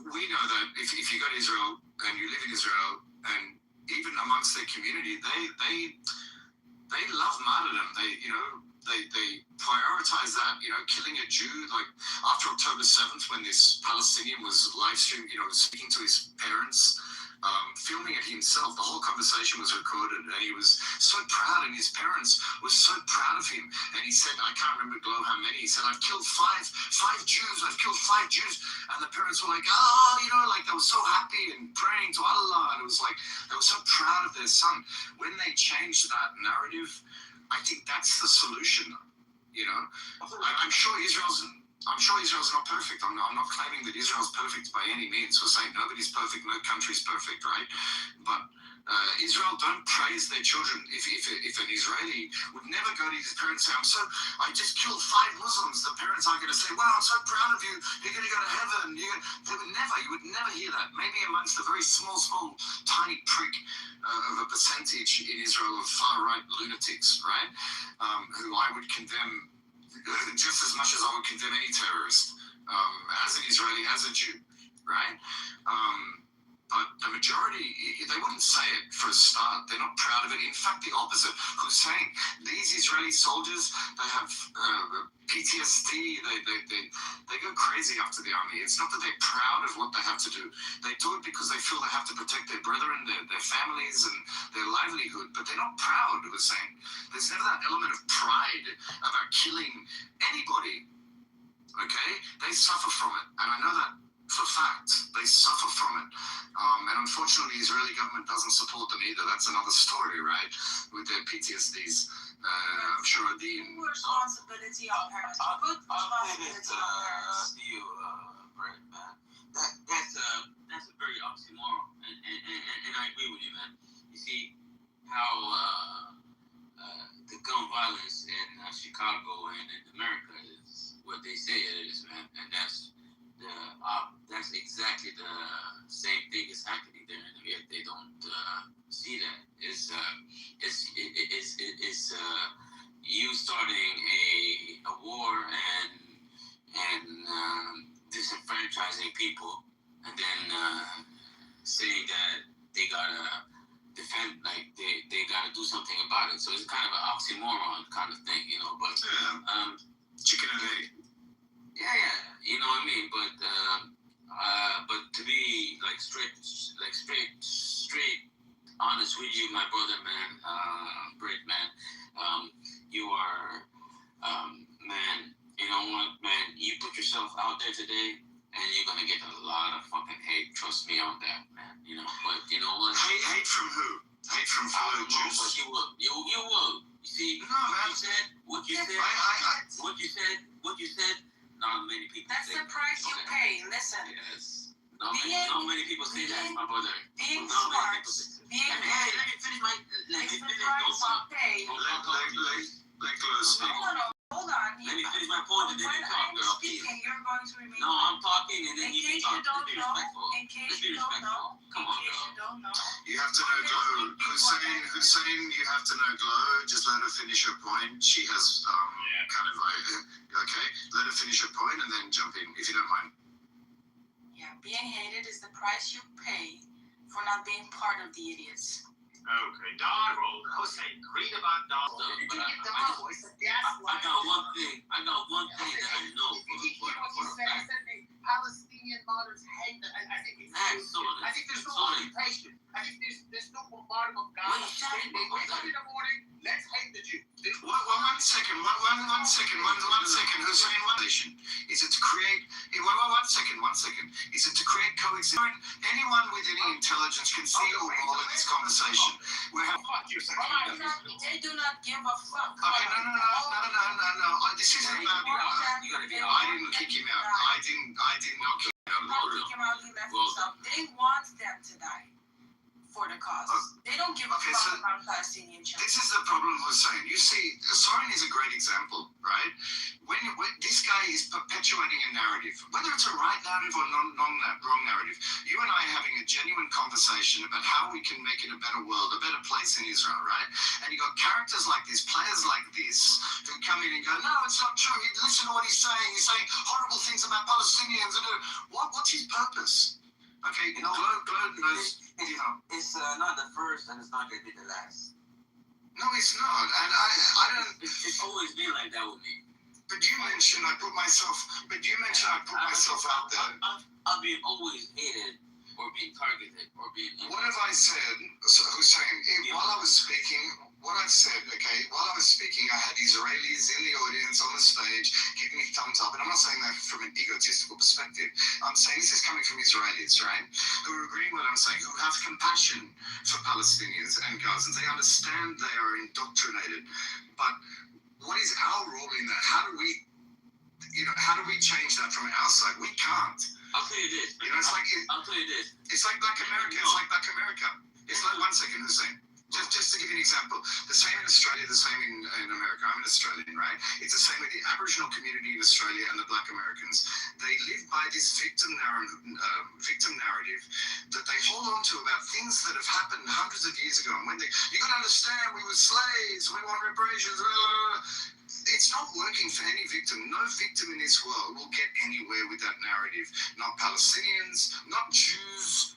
we know that if you go to Israel and you live in Israel, and even amongst their community, they love martyrdom. They prioritize that. Killing a Jew, like after October 7th, when this Palestinian was live streamed, speaking to his parents, filming it himself. The whole conversation was recorded, and he was so proud, and his parents were so proud of him. And he said, I can't remember, Glow, how many. He said, I've killed five Jews. I've killed 5 Jews. And the parents were like, they were so happy and praying to Allah. And it was like, they were so proud of their son. When they changed that narrative, I think that's the solution. I'm sure Israel's not perfect. I'm not claiming that Israel's perfect by any means. We're saying nobody's perfect, no country's perfect, right? But Israel don't praise their children. If an Israeli would never go to his parents and say, I just killed 5 Muslims, the parents aren't going to say, wow, I'm so proud of you, you're going to go to heaven. You would never hear that. Maybe amongst a very small, tiny prick of a percentage in Israel of far-right lunatics, right? Who I would condemn just as much as I would condemn any terrorist, as an Israeli, as a Jew, right? But the majority, they wouldn't say it for a start. They're not proud of it. In fact, the opposite. Who's saying these Israeli soldiers, they have PTSD. They go crazy after the army. It's not that they're proud of what they have to do. They do it because they feel they have to protect their brethren, their families, and their livelihood. But they're not proud of it. Saying there's never that element of pride about killing anybody. Okay, they suffer from it, and I know that for fact. They suffer from it. And unfortunately, the Israeli government doesn't support them either. That's another story, right? With their PTSDs. I'm sure the
responsibility on parents. Put responsibility on parents.
To you, Brett, man. That's a very oxymoron, and I agree with you, man. You see how the gun violence in Chicago and in America is what they say it is, man, and that's exactly the same thing is happening there, and yet they don't see that. It's you starting a war and disenfranchising people, and then saying that they gotta defend, like they gotta do something about it. So it's kind of an oxymoron kind of thing, But
chicken and egg.
Yeah, you know what I mean. But with you, my brother, man. Great man. You are, man. You know what, man? You put yourself out there today, and you're gonna get a lot of fucking hate. Trust me on that, man. You know, but you know what?
Hate from who? Hate from fellow Jews?
But you will. You will. You see,
No, man.
what you said, not many people
That's
say.
the price you pay. Listen,
Yes. Not many people say that, my brother.
being
Not many
smart,
people say.
being
Let me finish my. Let me
is the
finish.
price
Don't
you
stop.
pay.
Let Glow speak.
No, hold on.
Let me finish my point and then
When
you talk,
I'm
girl. Please.
speaking, you're going to remain
No, I'm talking and then
In
you can
case
talk.
you don't
Let's be
know,
respectful.
in case
Let's be
you don't
respectful.
know,
Come
in
on,
case
girl.
you don't know.
You have to know Glow. Hussein, you have to know Glow. Just let her finish her point. She has kind of okay. Let her finish her point and then jump in if you don't mind.
Yeah, being hated is the price you pay for not being part of the idiots.
Okay, dog roll. Hussein, read about dog roll.
But
Dog roll. It's a gaslight.
I got one thing that I know
Did you hear what
for
he
a
said? He
fact.
said the Palestinian moderns hate them. I think it's
Excellent.
I think there's no
Excellent.
occupation. I think there's no bombardment of
What
Gaza.
you saying,
They wake up
brother?
in the morning, let's hate the Jews.
One second, Hussein, one nation. Is it to create? One second. Is it to create coexistence? Anyone with any intelligence can see all in this conversation. We're having.
They do not give a fuck.
Okay, no. This isn't about.
You gotta get
I didn't kick him out. I did not kick him out of the
Not
room.
kick him out, he left himself. They want them to die for the cause. They don't give a
Okay,
fuck
so
about Palestinian children.
This is the problem, Hussein. You see, Soren is a great example, right? When this guy is perpetuating a narrative, whether it's a right narrative or wrong narrative, you and I are having a genuine conversation about how we can make it a better world, a better place in Israel, right? And you got characters like this, players like this, who come in and go, no, it's not true. Listen to what he's saying. He's saying horrible things about Palestinians. What's his purpose? Okay,
You know,
Glow knows, you know.
It's not the first and it's not gonna be the last.
No, it's not. And I don't.
It's always been like that with me.
But you mentioned I put myself out there.
I've been always hated or being targeted or being.
What have I said? So, Hussein, while I was speaking, I had Israelis in the audience on the stage giving me thumbs up. And I'm not saying that from an egotistical perspective. I'm saying this is coming from Israelis, right? Who are agreeing with what I'm saying, who have compassion for Palestinians and Gazans. They understand they are indoctrinated. But what is our role in that? How do we change that from our side? We can't.
I'll tell you this.
You know,
I'll tell you this.
it's like Black America. It's like one second, Hussein. Just to give you an example, the same in Australia, the same in America. I'm an Australian, right? It's the same with the Aboriginal community in Australia and the Black Americans. They live by this victim narrative that they hold on to about things that have happened hundreds of years ago. And you got to understand, we were slaves, we want reparations. Blah, blah, blah. It's not working for any victim. No victim in this world will get anywhere with that narrative. Not Palestinians, not Jews.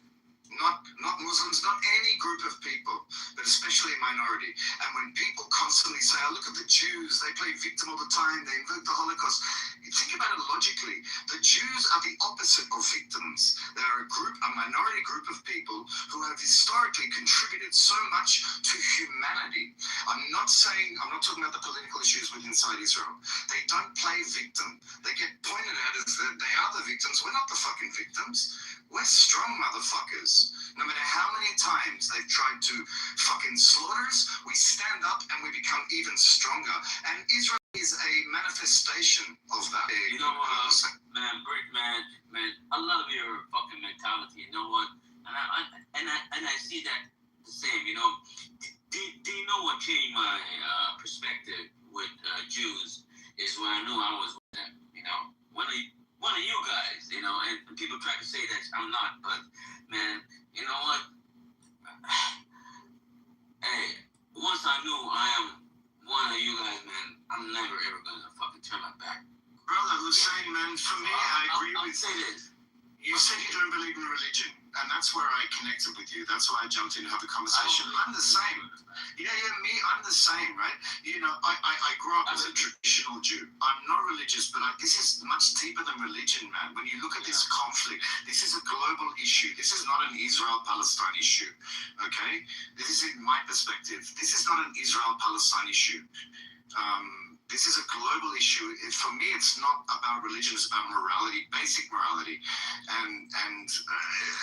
Not Muslims, not any group of people, but especially a minority. And when people constantly say, oh, look at the Jews, they play victim all the time, they invoke the Holocaust. Think about it logically. The Jews are the opposite of victims. They are a minority group of people who have historically contributed so much to humanity. I'm not talking about the political issues within inside Israel. They don't play victim. They get pointed at as that they are the victims. We're not the fucking victims. We're strong motherfuckers. No matter how many times they've tried to fucking slaughter us, we stand up and we become even stronger. And Israel is a manifestation of that.
You know what, man, I love your fucking mentality. You know what? And I see that the same. You know, do you know what changed my perspective with Jews is when I knew I was with them. You know, one of you guys, you know, and people try to say that I'm not, but man, you know what? Hey, once I knew I am one of you guys, man, I'm never ever gonna fucking turn my back.
Brother Hussein, man, for me, I agree
I'll
with
say this.
You said you don't believe in religion, and that's where I connected with you. That's why I jumped in to have a conversation. I'm the same. Yeah, me, I'm the same, right? You know, I grew up as a traditional Jew. I'm not religious, but this is much deeper than religion, man. When you look at this conflict, this is a global issue. This is not an Israel-Palestine issue, okay? This is in my perspective. This is not an Israel-Palestine issue. This is a global issue. For me, it's not about religion. It's about morality, basic morality. And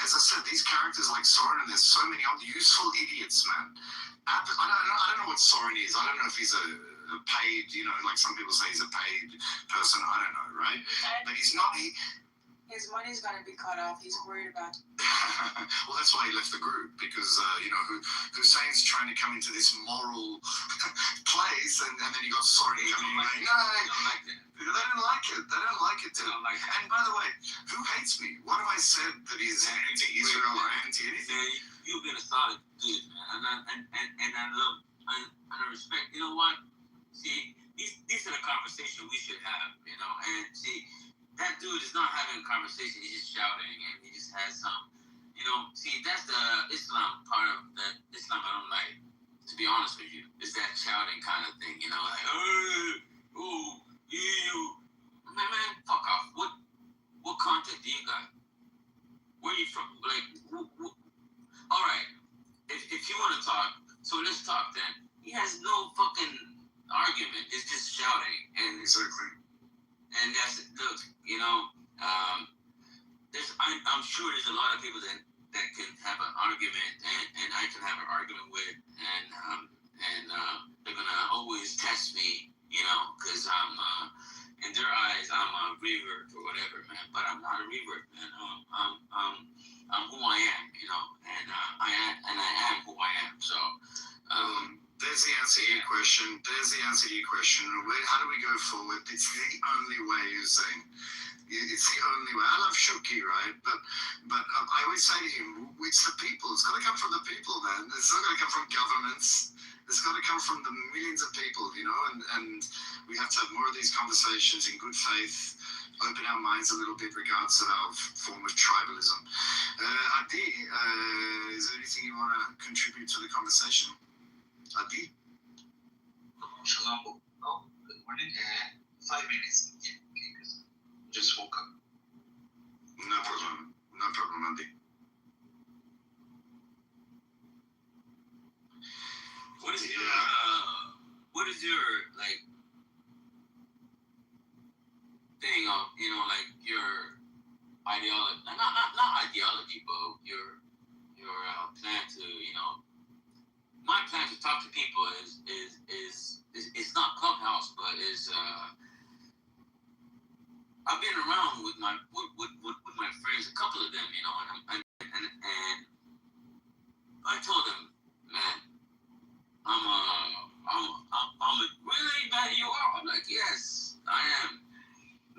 as I said, these characters like Soren, and there's so many other useful idiots, man. I don't know what Soren is. I don't know if he's a paid, you know, like some people say he's a paid person. I don't know, right? But he's not.
His money's gonna be cut off. He's worried about.
Well, that's why he left the group, because you know, Hussein's trying to come into this moral place, and then you got Soren coming in going, no, they don't like it. They don't like it. And by the way, who hates me? What have I said that is anti-Israel or anti-anything?
You've been a solid dude, man, and I love and I respect. You know what? See, these are the conversations we should have. You know, and see. That dude is not having a conversation, he's just shouting, and he just has some, you know, see, that's the Islam part of that Islam I don't like, to be honest with you. It's that shouting kind of thing, you know, like, man, fuck off. What content do you got? Where are you from? Like, all right, if you want to talk, so let's talk then. He has no fucking argument, it's just shouting, and
Exactly.
And that's look, you know. I'm sure there's a lot of people that can have an argument, and I can have an argument with, and they're gonna always test me, you know, because I'm in their eyes I'm a revert or whatever, man. But I'm not a revert, man. I'm who I am, you know, and I am who I am. So.
There's the answer to your question. How do we go forward? It's the only way, you're saying. It's the only way. I love Shuki, right? But I always say to him, it's the people. It's got to come from the people, man. It's not going to come from governments. It's got to come from the millions of people, you know. And we have to have more of these conversations in good faith. Open our minds a little bit regards to our form of tribalism. Adi, is there anything you want to contribute to the conversation? Adi?
Shalom. Oh, good morning. 5 minutes. Yeah, okay, because just woke up.
No problem, Adi.
What is your like thing of, you know, like your ideology, not ideology, but your plan to, you know. My plan to talk to people is it's not Clubhouse, but is I've been around with my friends, a couple of them, you know, and I told them, man, I'm really bad you are. I'm like, yes, I am,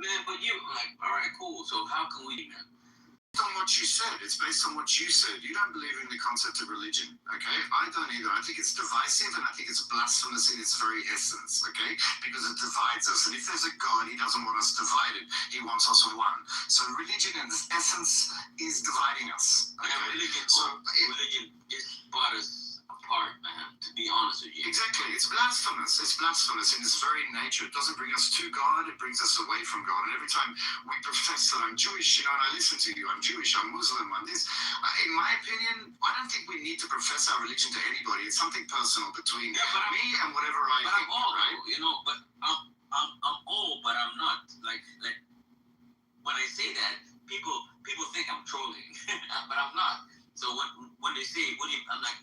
man. But you, I'm like, all right, cool. So how can we, man?
On what you said, it's based on what you said. You don't believe in the concept of religion, okay? I don't either. I think it's divisive, and I think it's blasphemous in its very essence, okay? Because it divides us, and if there's a God, he doesn't want us divided. He wants us one. So religion, in its essence, is dividing us. Okay?
Yeah, religion just brought us apart, man, to be honest with you.
Exactly. It's blasphemous. It's blasphemous in its very nature. It doesn't bring us to God, it brings us away from God. And every time we profess that I'm Jewish, you know, and I listen to you, I'm Jewish, I'm Muslim, I'm this. In my opinion, I don't think we need to profess our religion to anybody. It's something personal between me and whatever I think,
I'm old,
right?
You know, but I'm old, but I'm not. Like when I say that, people think I'm trolling, but I'm not. So when they say, I'm like,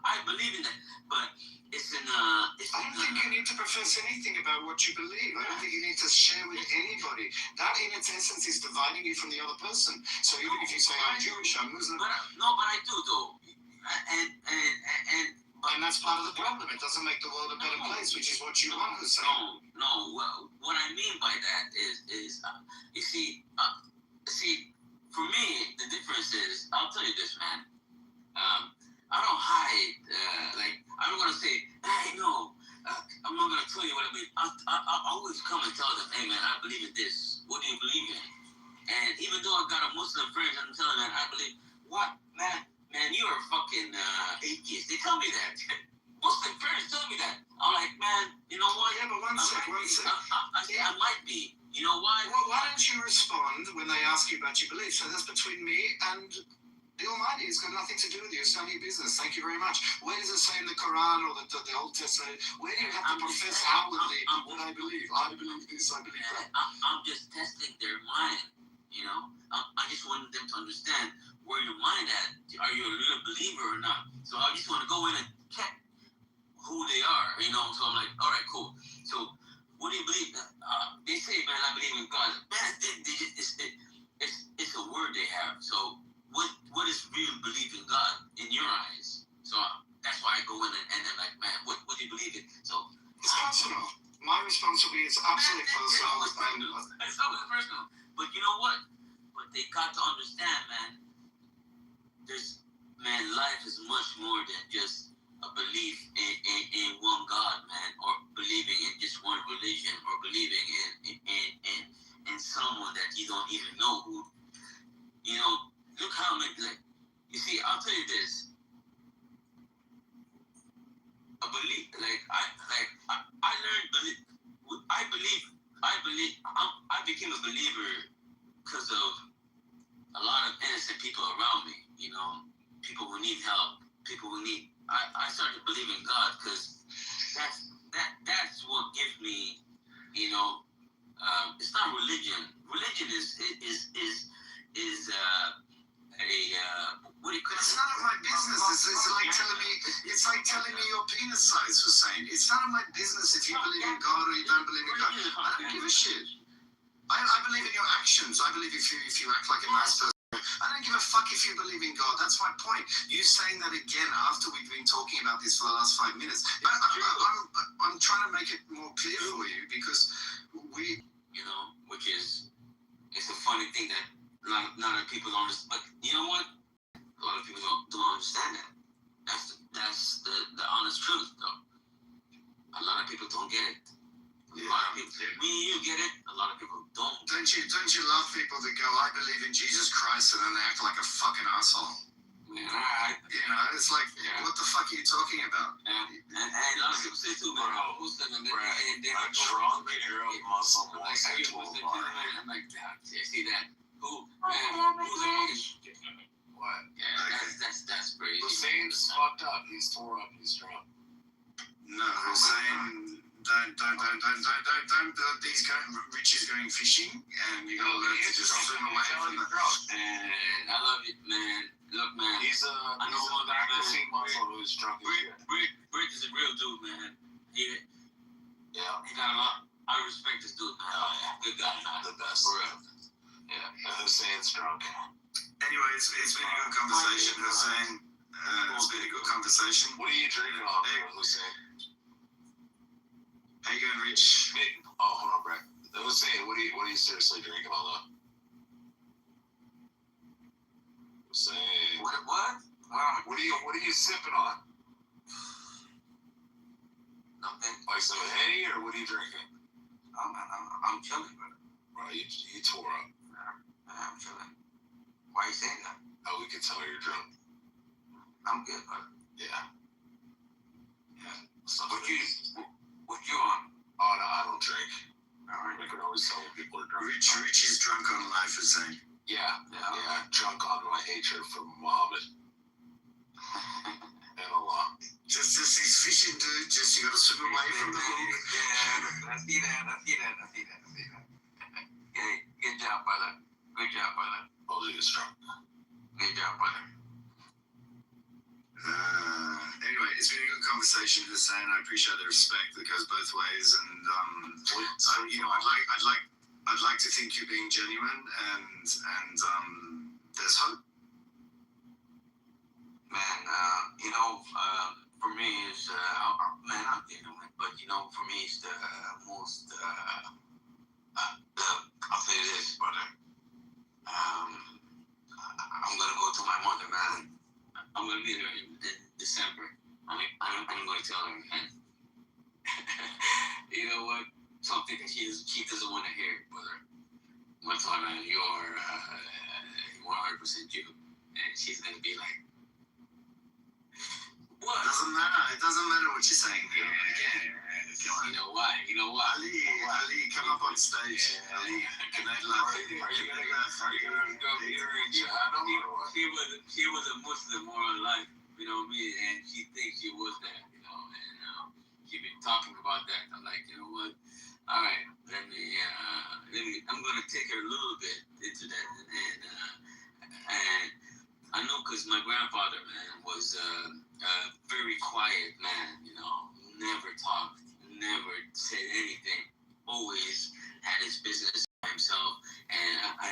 I believe in that, but it's in
I don't think you need to profess anything about what you believe. I don't think you need to share with anybody. That in its essence is dividing you from the other person. So even if you say I'm Jewish, I'm Muslim.
But I do though,
And that's part of the problem. It doesn't make the world a better place, which is what you want to say.
No. What I mean by that is you see, for me, the difference is, I'll tell you this, man. I don't hide. I'm not gonna say, hey, no. I'm not gonna tell you what I mean. I always come and tell them, hey, man, I believe in this. What do you believe in? And even though I got a Muslim friend, I'm telling them, I believe, what, man, you're a fucking atheist. They tell me that. Muslim friends tell me that. I'm like, man, you know what?
Yeah, but one sec.
I might be. You know why?
Well, why don't you respond when they ask you about your beliefs? So that's between me and the Almighty. It's got nothing to do with you. It's none of your business. Thank you very much. Where does it say in the Quran or the Old Testament? Where do you have to profess outwardly what I believe? I believe this, I believe that.
I'm just testing their mind, you know? I just want them to understand where your mind at. Are you a real believer or not? So I just want to go in and check who they are, you know? So I'm like, all right, cool. So what do you believe? They say, man, I believe in God. Man, it's a word they have. So what is real belief in God in your eyes? So that's why I go in and I'm like, man, what do you believe in? So
it's personal. My responsibility is absolutely personal.
It's always personal. But you know what? But they got to understand, man. Life is much more than just a belief in one God, man, or believing in just one religion, or believing in someone that you don't even know who. You know, look how many. Like, you see, I'll tell you this. A belief, I learned belief. I became a believer because of a lot of innocent people around me. You know, people who need help, people who need. I started believing God because that's what gives me. You know, it's not religion. Religion is what do you call it?
It's none of my business. It's like telling me your penis size, Hussein. It's none of my business if you believe in God or you don't believe in God. I don't give a shit. I believe in your actions. I believe if you act like a nice person. I don't give a fuck if you believe in God. That's my point. You saying that again after we've been talking about this for the last 5 minutes. I'm trying to make it more clear for you because
you know, which is, it's a funny thing that a lot of people don't understand. But you know what? A lot of people don't understand that. That's the honest truth, though. A lot of people don't get it. A lot of people, me and you get it. A lot of people don't.
Don't you love people that go, I believe in Jesus Christ, and then they act like a fucking asshole?
Yeah,
it's like, what the fuck are you talking about?
And a lot of people say too, man, who's the
a drunk Arab Muslim
like,
walks
how you
into a
Muslim
bar.
I'm like, see that? Who's a
What?
Yeah, that's crazy.
Hussein's fucked up. He's tore up. He's drunk.
No, Hussein, don't. These Richie's going fishing, and you gotta learn to just swim away from the.
And I love it, man. Look, man.
He's a practicing Muslim who's drunk as shit.
Brick is a real dude, man. He got a lot. I respect this dude, man.
Oh, yeah.
Good guy, man.
The best.
For real. Yeah.
Hussein's drunk.
Anyway, it's been a good conversation, Hussein. It's been a good conversation.
What are you drinking on, Hussein?
How you going, Rich?
Oh, hold on, Brett. Hussein, what are you seriously drinking on, though? Hussein.
What?
What are you sipping on?
Nothing.
Like some Henny, or what are you drinking?
I'm chilling, brother.
Bro, you tore up.
I'm chilling. Why you saying that?
Oh, we can tell you're drunk.
I'm good, brother.
Yeah.
What you on?
Oh, no, I don't drink.
All right.
I can always tell when people are drunk.
Rich is drunk on life, Hussein.
Yeah. Drunk on my hatred for Muhammad and Allah.
Just these fishing, dude. Just you gotta swim away from the hook.
Yeah, I see that. Yeah, good job, brother.
Oh, he's drunk.
Good job, brother.
Anyway, it's been a good conversation, Hussein. I appreciate the respect that goes both ways, and I'd like to think you're being genuine, and there's hope.
Man, for me, it's I'm genuine, but for me, it's the most. I'll say this, brother. I'm gonna go to my mother, man. I'm gonna meet her in December. I'm gonna tell her, man. You know what? Something that she doesn't want to hear, brother. I'm gonna Farah, you're 100% Jew. And she's going to be like, what?
It doesn't matter what you're saying.
You know why?
Ali, come up on stage. Ali, can I laugh?
She was a Muslim all her life, you know what I mean? And she thinks she was that, you know, and she been talking about that. I'm like, you know what? All right, let me. I'm gonna take her a little bit into that, and I know because my grandfather, man, was a very quiet man, you know, never talked, never said anything, always had his business by himself, and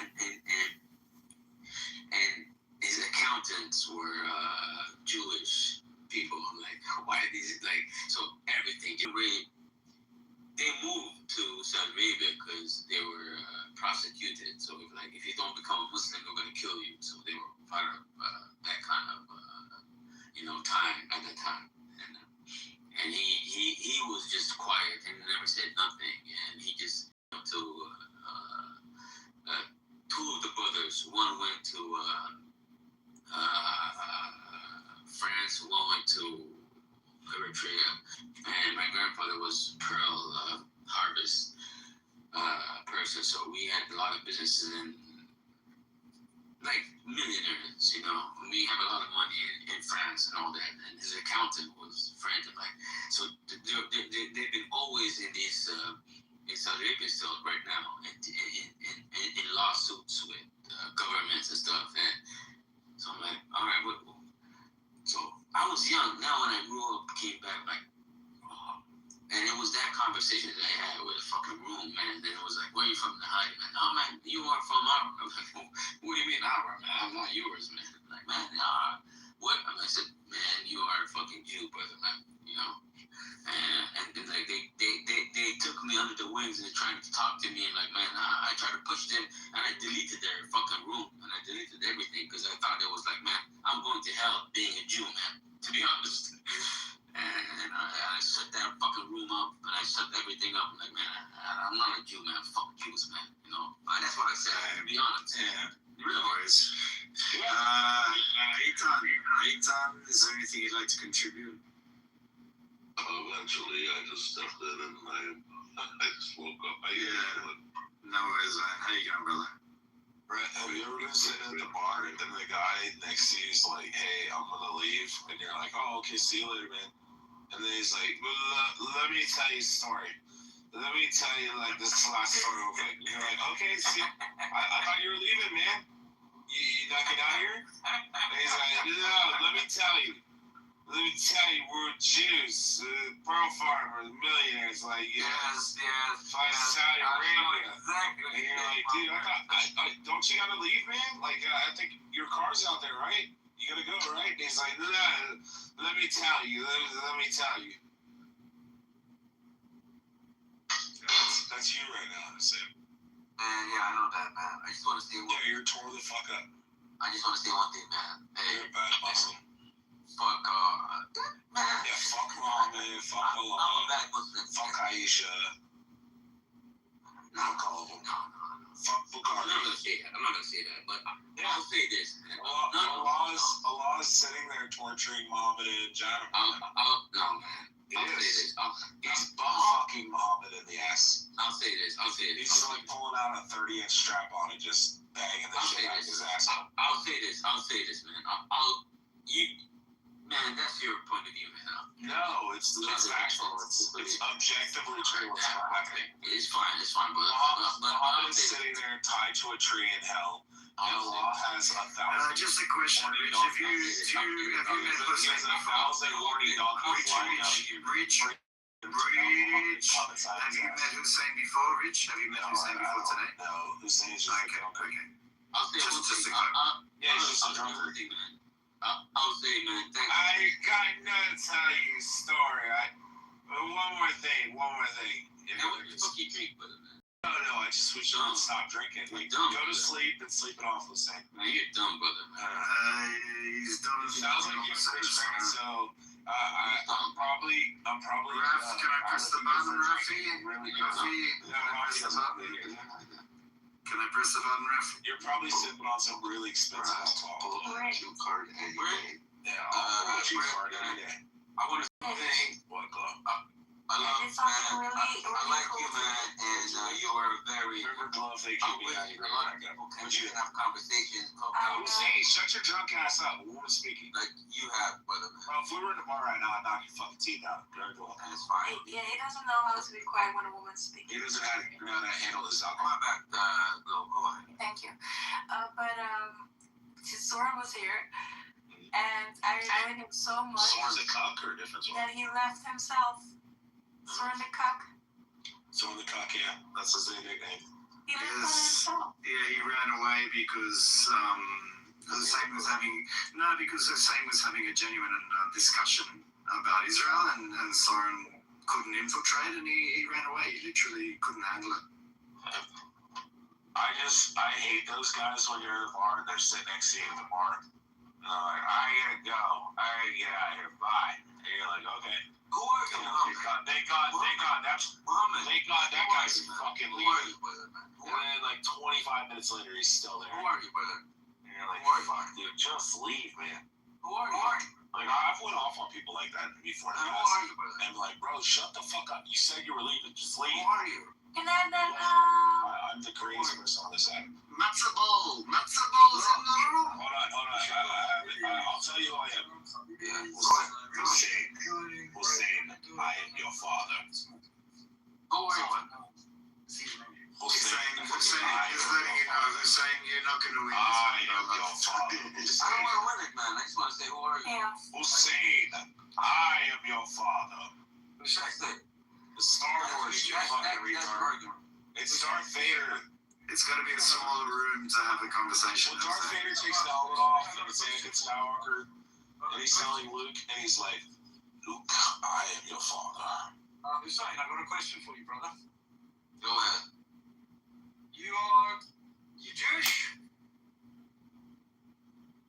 his accountants were Jewish people. I'm like, why are these so everything? They moved to Saudi Arabia because they were prosecuted. So if you don't become a Muslim, they're going to kill you. So they were part of that kind of time at that time. And he was just quiet and never said nothing. And he just went to two of the brothers. One went to France. One went to Eritrea. And my grandfather was pearl harvest person. So we had a lot of businesses and millionaires, you know. We have a lot of money in France and all that. And his accountant was French. So they've been always in these in Saudi Arabia still right now in lawsuits with governments and stuff. And so I'm like, all right, so I was young. Now when I grew up, came back and it was that conversation that I had with a fucking room, man. Then it was like, where are you from? The Heidi, man. No, man, you are from our. I'm like, what do you mean our, man? I'm not yours, man. I'm like, man, what? I said, man, you are a fucking Jew, brother, man. You know. And like they took me under the wings and they're trying to talk to me and like, man, I tried to push them and I deleted their fucking room and I deleted everything because I thought it was like, man, I'm going to hell being a Jew, man. To be honest. And I shut that fucking room up and I shut everything up. I'm like, man, I'm not a Jew, man. Fuck Jews, man. You know. That's what I said. To be honest.
Yeah.
Real
worries. Eitan, is there anything you'd like to contribute?
Eventually, I just stepped in and I just woke up.
No worries, man. How you going, brother?
Brett, have you ever been sitting at the bar and then the guy next to you is like, hey, I'm gonna leave, and you're like, oh, okay, see you later, man. And then he's like, well, let me tell you a story. Let me tell you this last story real quick. And you're like, okay, see, I thought you were leaving, man. You not get out here? And he's like, no, let me tell you, we're Jews, pearl farmers, millionaires,
yes.
Saudi Arabia.
Exactly.
And you're like, dude, I don't you gotta leave, man? I think your car's out there, right? You gotta go, right? And he's like, no, let me tell you. That's you right now, Sam.
Yeah, I know that, man. I just want to say one.
Yeah, you're tore the fuck up.
I just want to say one thing, man. Hey,
you're a bad Muslim.
Fuck, man.
Yeah, fuck Muhammad, fuck Allah.
I'm a bad Muslim.
Fuck Aisha. Fuck all of them. No. Fuck Bukhari.
I'm not gonna say that, but I'll say this, man.
Allah is sitting there torturing Muhammad and Jannah.
No, man. I'll say this.
He's fucking Muhammad in the ass.
I'll say this.
He's pulling out a 30-inch strap on and just banging the shit out of his ass.
I'll say this, man. Man, that's your point of view, man.
No, it's actual. It's objectively true.
It's fine, but
Muhammad is sitting there tied to a tree in hell. And Allah has 1,000.
Just a question, Rich. Have you met Hussein before? Rich. Have you met Hussein before, Rich? Have you met Hussein before today?
No, Hussein's just
okay.
I'll say
just a
yeah, he's just a drunkard.
I'll say, man, thank you.
I got to tell you a story. One more thing.
What the fuck you drink, brother, man?
No, I just wish you would stop drinking. Go to sleep and sleep it off, Hussein.
Man, you're dumb, brother.
He's dumb.
It sounds like you're drinking, so I'm probably.
Raf, can I press the button, Rafi?
Really
Rafi, can I press the button? Can Can I press the button, ref?
You're probably sipping on some really expensive alcohol.
Pull a Q card and you pay.
Yeah, I'll pull a Q card any day.
I want to say,
What, Glow?
I love
It's something
man.
really,
I
really
like
cool.
you, man, and you are very.
Remember, Glove, they
I'm
keep me
with
out
you.
here.
A lot of people can have conversations.
We'll see. Shut your drunk ass up. We won't speaking.
Like you have, brother, man.
Bro, if we were in the bar right now, I'd knock your fucking teeth out. Very well.
And it's fine.
Yeah, he doesn't know how to be quiet when a woman's speaking.
He doesn't know how to handle his
My
alcohol.
back, go ahead.
Thank you. Soren was here, and I enjoyed him so much
Soren the cock or a different one?
that he left himself. Soren the cuck.
Soren the cock, yeah. That's his nickname.
He left on
Yes.
himself.
Yeah, he ran away because Hussein was having a genuine discussion about Israel, and Soren couldn't infiltrate, and he ran away. He literally couldn't handle it.
I hate those guys when you're in the bar and they're sitting next to you in the bar. And they're like, I gotta go. I gotta get out of here. Bye. And you're like, okay.
Who are you, Muhammad?
Thank God that guy's fucking
Who are
leaving.
you, brother, man?
And then like 25 minutes later, he's still there.
Who are you, brother?
And you're like,
Who are you?
fuck, dude, just leave, man.
Who are you?
Like, I've went off on people like that before.
Who are you, brother?
And I'm like, bro, shut the fuck up. You said you were leaving. Just leave.
Who are you?
I'm the craziest person on this app.
Matzo ball's in the room.
Hold on. I'll tell you who I am.
Yeah.
Hussein, I am your father.
Who are you?
Hussein is letting you know. Hussein, you're not going to win.
I am your father.
I don't want to win it, man. I just want to say, who are you?
Yeah.
Hussein, I am your father.
Who should I say?
The Star Wars, you fucking retard. It's Darth Vader.
It's got to be a smaller room to have a conversation.
When Darth Vader takes the helmet off and it's Anakin Skywalker, and he's telling Luke, and he's like, Luke, I am your father.
Hussein, I've got a question for you, brother.
Go ahead.
You Jewish?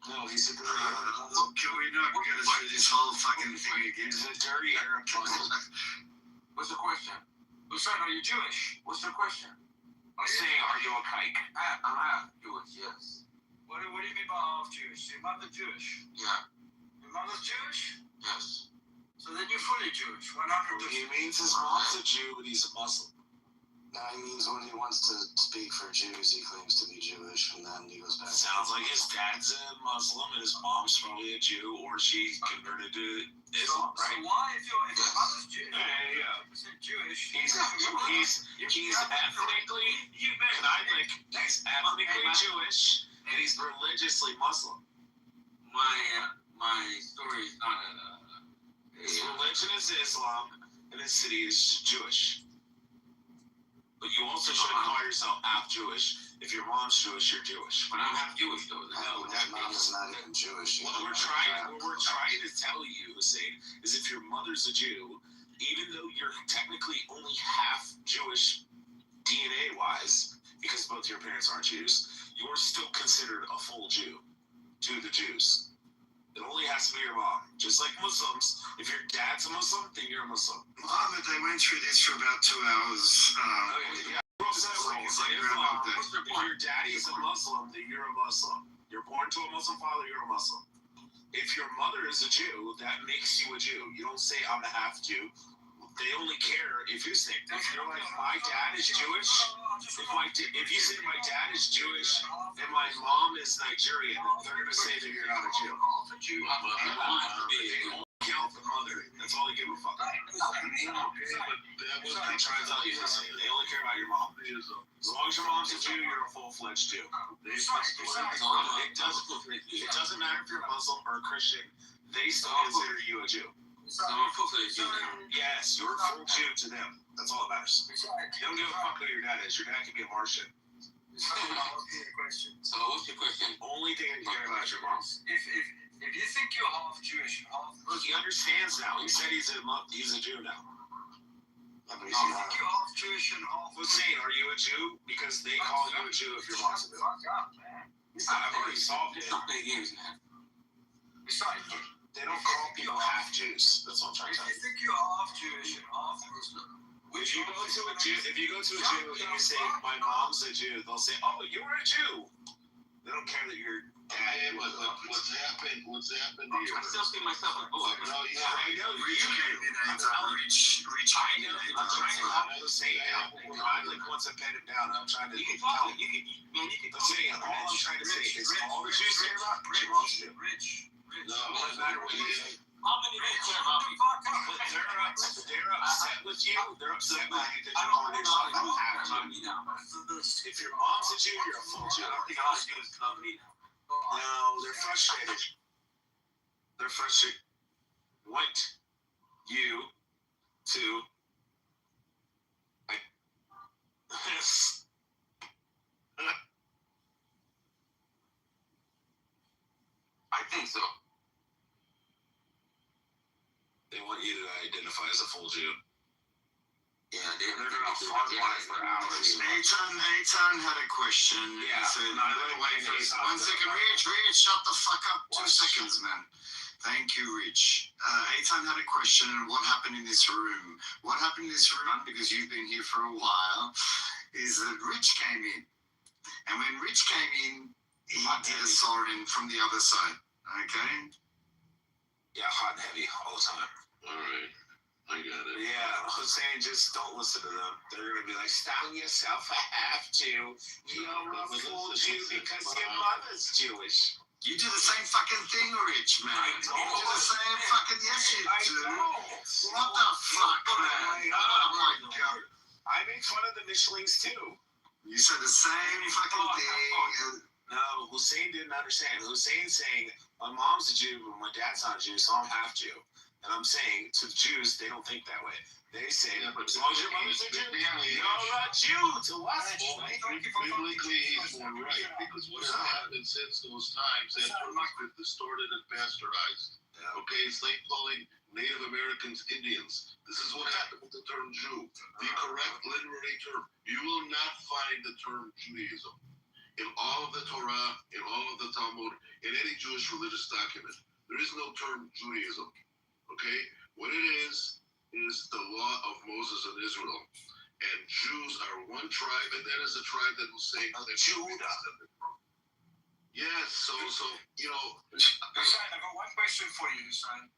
No, he's a dirty
Can we not go through this whole fucking thing again?
He's a dirty Arab pussy.
What's the question?
Hussein, are you Jewish?
What's the question?
I'm saying, are you a kike?
I'm half Jewish, yes.
What do you mean by half Jewish? Your mother Jewish?
Yeah,
Your mother's Jewish?
yes.
So then you're fully Jewish, 100%.
He means his mom's a Jew, but he's a Muslim.
No, he means when he wants to speak for Jews, he claims to be Jewish, and then he goes back.
Sounds like his dad's a Muslim and his mom's probably a Jew, or she converted to Islam,
So
right?
why, if your mother's Jewish,
Yeah.
100% Jewish,
He's ethnically, he's ethnically Jewish, and he's religiously Muslim.
My story is not
His religion is Islam, and his city is Jewish. But you also shouldn't call yourself half Jewish. If your mom's Jewish, you're Jewish.
But I'm half Jewish, though.
No,
His mom is not even Jewish.
What we're trying to tell you, Hussein, is if your mother's a Jew, even though you're technically only half Jewish DNA-wise, because both your parents aren't Jews, you're still considered a full Jew to the Jews. It only has to be your mom. Just like Muslims, if your dad's a Muslim, then you're a Muslim.
Mohammed, they went through this for about 2 hours.
Yeah. If your daddy's a Muslim, then you're a Muslim. You're born to a Muslim father, you're a Muslim. If your mother is a Jew, that makes you a Jew. You don't say I'm a half Jew. They only care if you say, if you're like, my dad is Jewish, if you say my dad is Jewish and my mom is Nigerian, they're going to say that you're not a Jew. They only count the mother. That's all they give a fuck. That's what they try to tell you. They only care about your mom. As long as your mom's a Jew, you're a full-fledged Jew. It doesn't matter if you're Muslim or Christian. They still consider you a Jew. Yes, you're a full Jew to them. That's all that matters. You don't give a fuck who your dad is. Your dad can be a Martian.
So what's your question?
Only thing I care about is your mom.
If you think you're half Jewish, half
Look, he understands now. He said he's a Jew now.
you think you're half Jewish and half
Hussein, are you a Jew? Because they call you a Jew if your mom's a Jew.
Fuck up, man.
I've already solved it.
Stop playing games, man.
Besides,
They don't call people half Jews. That's what I'm trying to
if
tell
you
you.
think you're half Jewish and half Muslim,
If you go to a Jew, and you say my mom's a Jew, they'll say, "Oh, you were a Jew." They don't care that you're dad.
Yeah, but what's happened here?
I still see myself as boy.
No, I know.
Rich came in anytime. Rich
I
came in
know. I'm
anytime.
trying to help you say that. I'm like once I pet him down, I'm trying to.
You can talk. You can. Man, you can
I'm
talk.
saying all I'm trying to say is all the
Rich,
Jews care about
Rich,
belongs to you.
Rich.
No, it doesn't matter what you say.
How many men care about me?
But they're upset with you. They're upset with you that
I
you're
don't
calling
think
yourself
all
a
Jews care
half
about
Jew.
me now.
If your mom's a Jew, you're a full Jew.
I don't think all Jews love me now.
No, they're frustrated. They're frustrated. Want you to like this.
I think so.
They want you to identify as a full Jew.
Yeah, they're
gonna
fuck life for hours.
Eitan had a question.
Yeah.
He said,
No, no,
wait for
wait,
one second, Rich, shut the fuck up. 2 seconds, man. Thank you, Rich. Eitan had a question on what happened in this room. What happened in this room, because you've been here for a while, is that Rich came in. And when Rich came in, he did a Soren from the other side. Okay?
Yeah, hot and heavy all the time.
All right, I got it.
Yeah, Hussein, just don't listen to them. They're gonna be like, "Stop yourself a half Jew. You're a full Jew because your mother's Jewish."
You do the same fucking thing, Rich, man.
I
You
know.
do the same fucking shit,
I
dude.
know.
What the fuck, man? Oh my god.
I make fun of the Michelins too.
You said the same fucking thing.
No, Hussein didn't understand. Hussein's saying, my mom's a Jew, but my dad's not a Jew, so I'm half Jew. And I'm saying, to the Jews, they don't think that way. They say, as long as your mother's a Jew, you're a Jew to us, boy.
Biblically, he's more right, because what has happened since those times, that term has been distorted and bastardized. Okay, it's like calling Native Americans Indians. This is what happened with the term Jew. The correct literary term. You will not find the term Judaism in all of the Torah, in all of the Talmud, in any Jewish religious document. There is no term Judaism. Okay? What it is the law of Moses and Israel. And Jews are one tribe, and that is the tribe that was saying Judah. Yes, so you know.
Hussein, I've got one question for you, Hussein.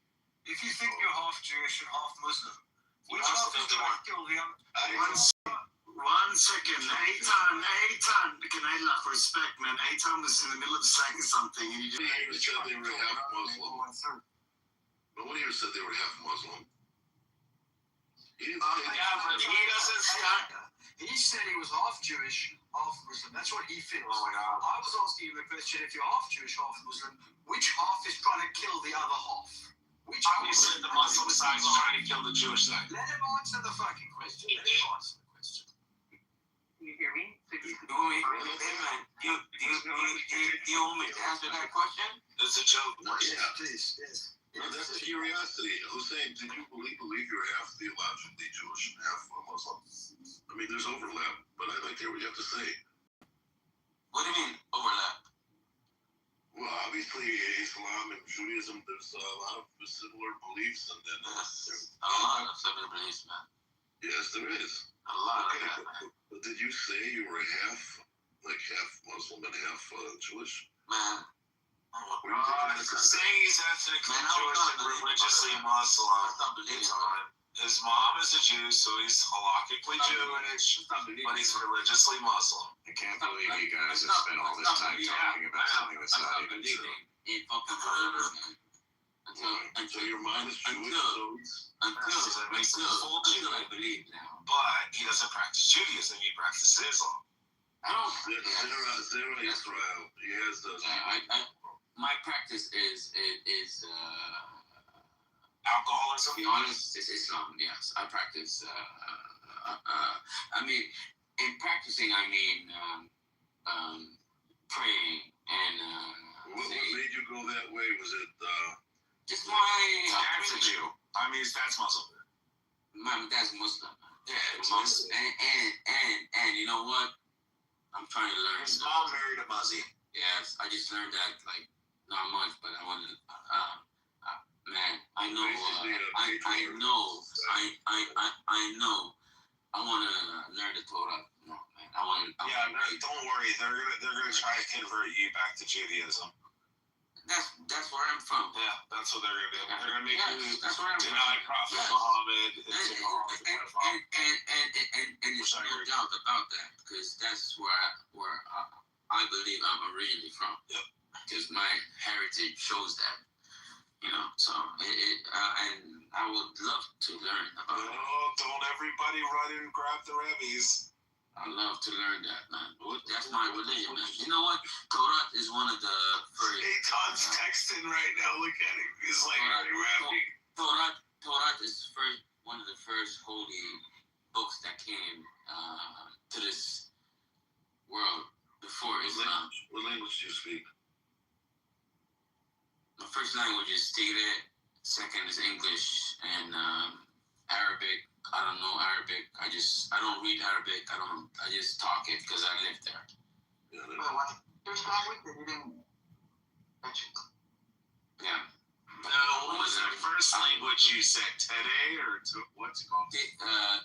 If you think you're half Jewish and half Muslim, which half is trying to kill the other?
One second. Eitan, can I lack respect, man? Eitan was in the middle of saying something and he didn't.
Nobody here said they were half Muslim. Nobody here said they were half Muslim. He didn't say
Yeah, but he doesn't say.
He said he was half Jewish, half Muslim. That's what he feels.
Oh my God.
I was asking him a question: if you're half Jewish, half Muslim, which half is trying to kill the other half? Which
I would say the Muslim side is trying to kill the Jewish side.
Let him answer the fucking question. Let him answer the question.
You hear me?
You want me? Hey man, you want me to answer that question?
It's a joke.
Yeah.
Please, yes.
No, that's curiosity. Hussein, did you believe you're half theologically Jewish and half Muslim? I mean, there's overlap, but I'd like to hear what you have to say.
What do you mean overlap?
Well, obviously, Islam and Judaism, there's a lot of similar beliefs, and then
A lot of similar beliefs, man.
yes, there is.
A lot
Okay,
of that, man.
but did you say you were half Muslim and half Jewish?
Man.
Saying he's ethnically Jewish and religiously Muslim. His mom is a Jew, so he's halakhically Jewish, but he's religiously Muslim.
I can't believe you guys have spent all this time talking about something that's not even true.
Ain't fucking forever, man.
So your mom is Jewish,
Until I believe now.
But he doesn't practice Judaism, he practices Islam.
I don't.
Zera Israel, he has the...
My practice is
Alcoholism?
to be honest, it's Islam. Yes, I practice. I mean, in practicing, I mean praying and.
What made you go that way? Was it...
Just my.
Dad's a Jew. I mean, his dad's Muslim.
My dad's Muslim.
Yeah, it's
Muslim. And you know what? I'm trying to learn.
His mom married a Muzzy.
Yes, I just learned that like not much, but I want to. Man, I know. I know I want to learn the Torah. No, man.
Don't worry. They're gonna try to convert you back to Judaism.
That's where I'm from.
Yeah, that's what they're gonna do. They're gonna make you
that's where I'm
deny
from.
Prophet Muhammad and say Muhammad's a pedophile.
And there's no doubt about that, because that's where I believe I'm originally from.
Yep.
Because my heritage shows that, you know. So and I would love to learn about it.
Oh, don't everybody run and grab the Rebbe's.
I love to learn that, man. That's my religion, man. You know what? Torah is one of the first.
Tom's texting right now. Look at him. He's like,
Torah is one of the first holy books that came to this world before Islam.
What language do you speak?
My first language is Tigre, second is English, and Arabic. I don't know Arabic. I don't read Arabic. I just talk it because I live there.
Yeah,
First language that you didn't mention.
Yeah.
no, what was that first language you said? Today or what's it called?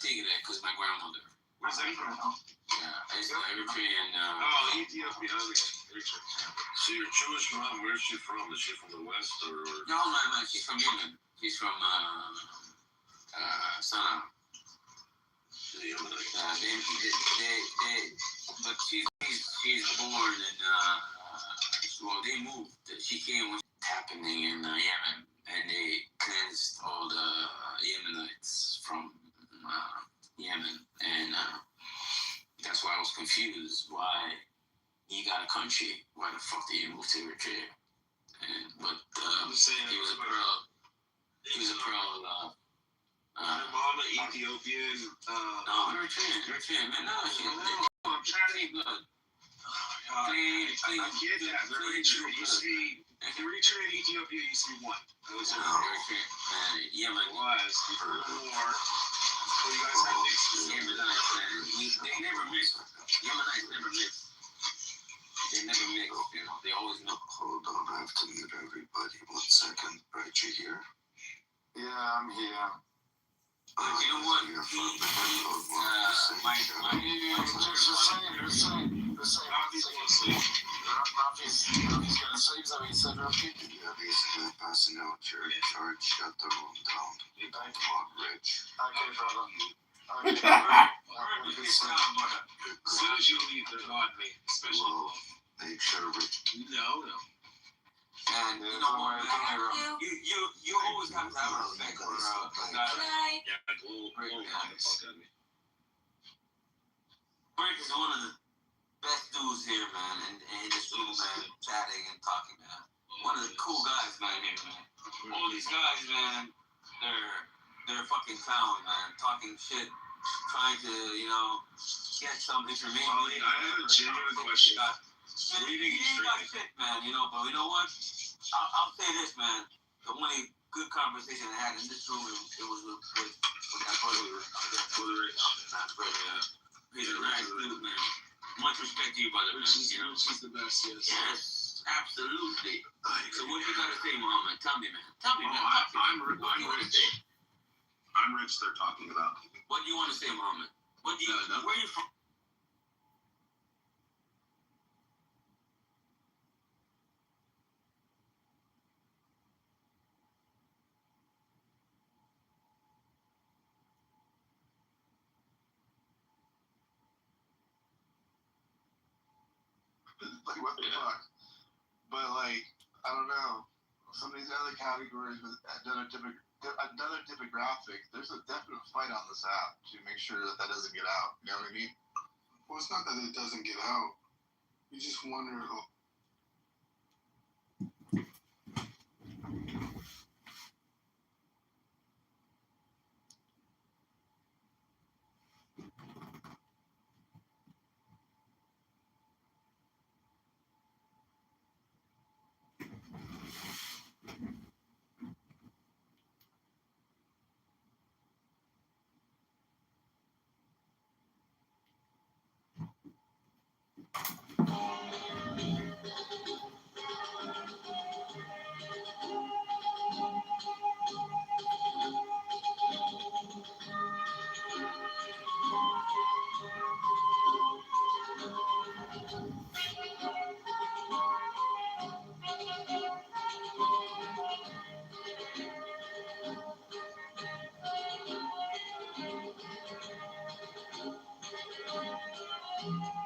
Tigre, because my grandmother.
Where's that from?
Yeah, it's Eritrean.
Ethiopia.
So your Jewish mom, where's she from? Is she from the West or?
No, man, she's from Yemen. She's from Sana'a. But she's born in they moved. She came when happening in Yemen, and they cleansed all the Yemenites from Yemen, and that's why I was confused. Why you got a country? Why the fuck did you move to Eritrea? But he was a pearl. He was a pearl.
Mama Ethiopian.
No, Eritrean, man. No, I'm trying to eat blood.
I get that. Eritrea used to be. Eritrea and Ethiopia used to be one.
Those are Eritrea. Yemen
was before the war. So you guys had mixed.
Yemenites, man. They never mix. Yemenites never mix. They never mix. You know, they always know.
Hold on, I have to mute everybody. 1 second. Right, you here?
Yeah, I'm here.
You know what?
The same. Rafi's gonna say something. He said, Rafi?
Yeah, basically passing out your charge. Shut the room down. Come on, Rich.
Okay, brother.
As soon as you leave, they're on me. Especially.
Well, make sure Rich.
No.
And you know what, man? You always have to have respect for God. Rick is one of the best dudes here, man, and this room, man, chatting and talking, man. One of the cool guys, man, here, man. All these guys, man, they're fucking clowns, man, talking shit, trying to, you know, get some information.
Molly, I have a genuine question.
Man, you ain't got shit, man, you know, but you know what? I'll say this, man. The only good conversation I had in this room, it was with that brother. He's a nice dude, man. Much respect to you, brother, man. You know?
She's the best, yes.
Yes, absolutely. So what you gotta say, Muhammad? Tell me, man.
I'm Rich. I'm Rich, they're talking about.
What do you want to say, Muhammad? Where are you from?
Like, what the fuck? But, like, I don't know. Some of these other categories with another demographic, there's a definite fight on this app to make sure that doesn't get out. You know what I mean?
Well, it's not that it doesn't get out. You just wonder.
Bye.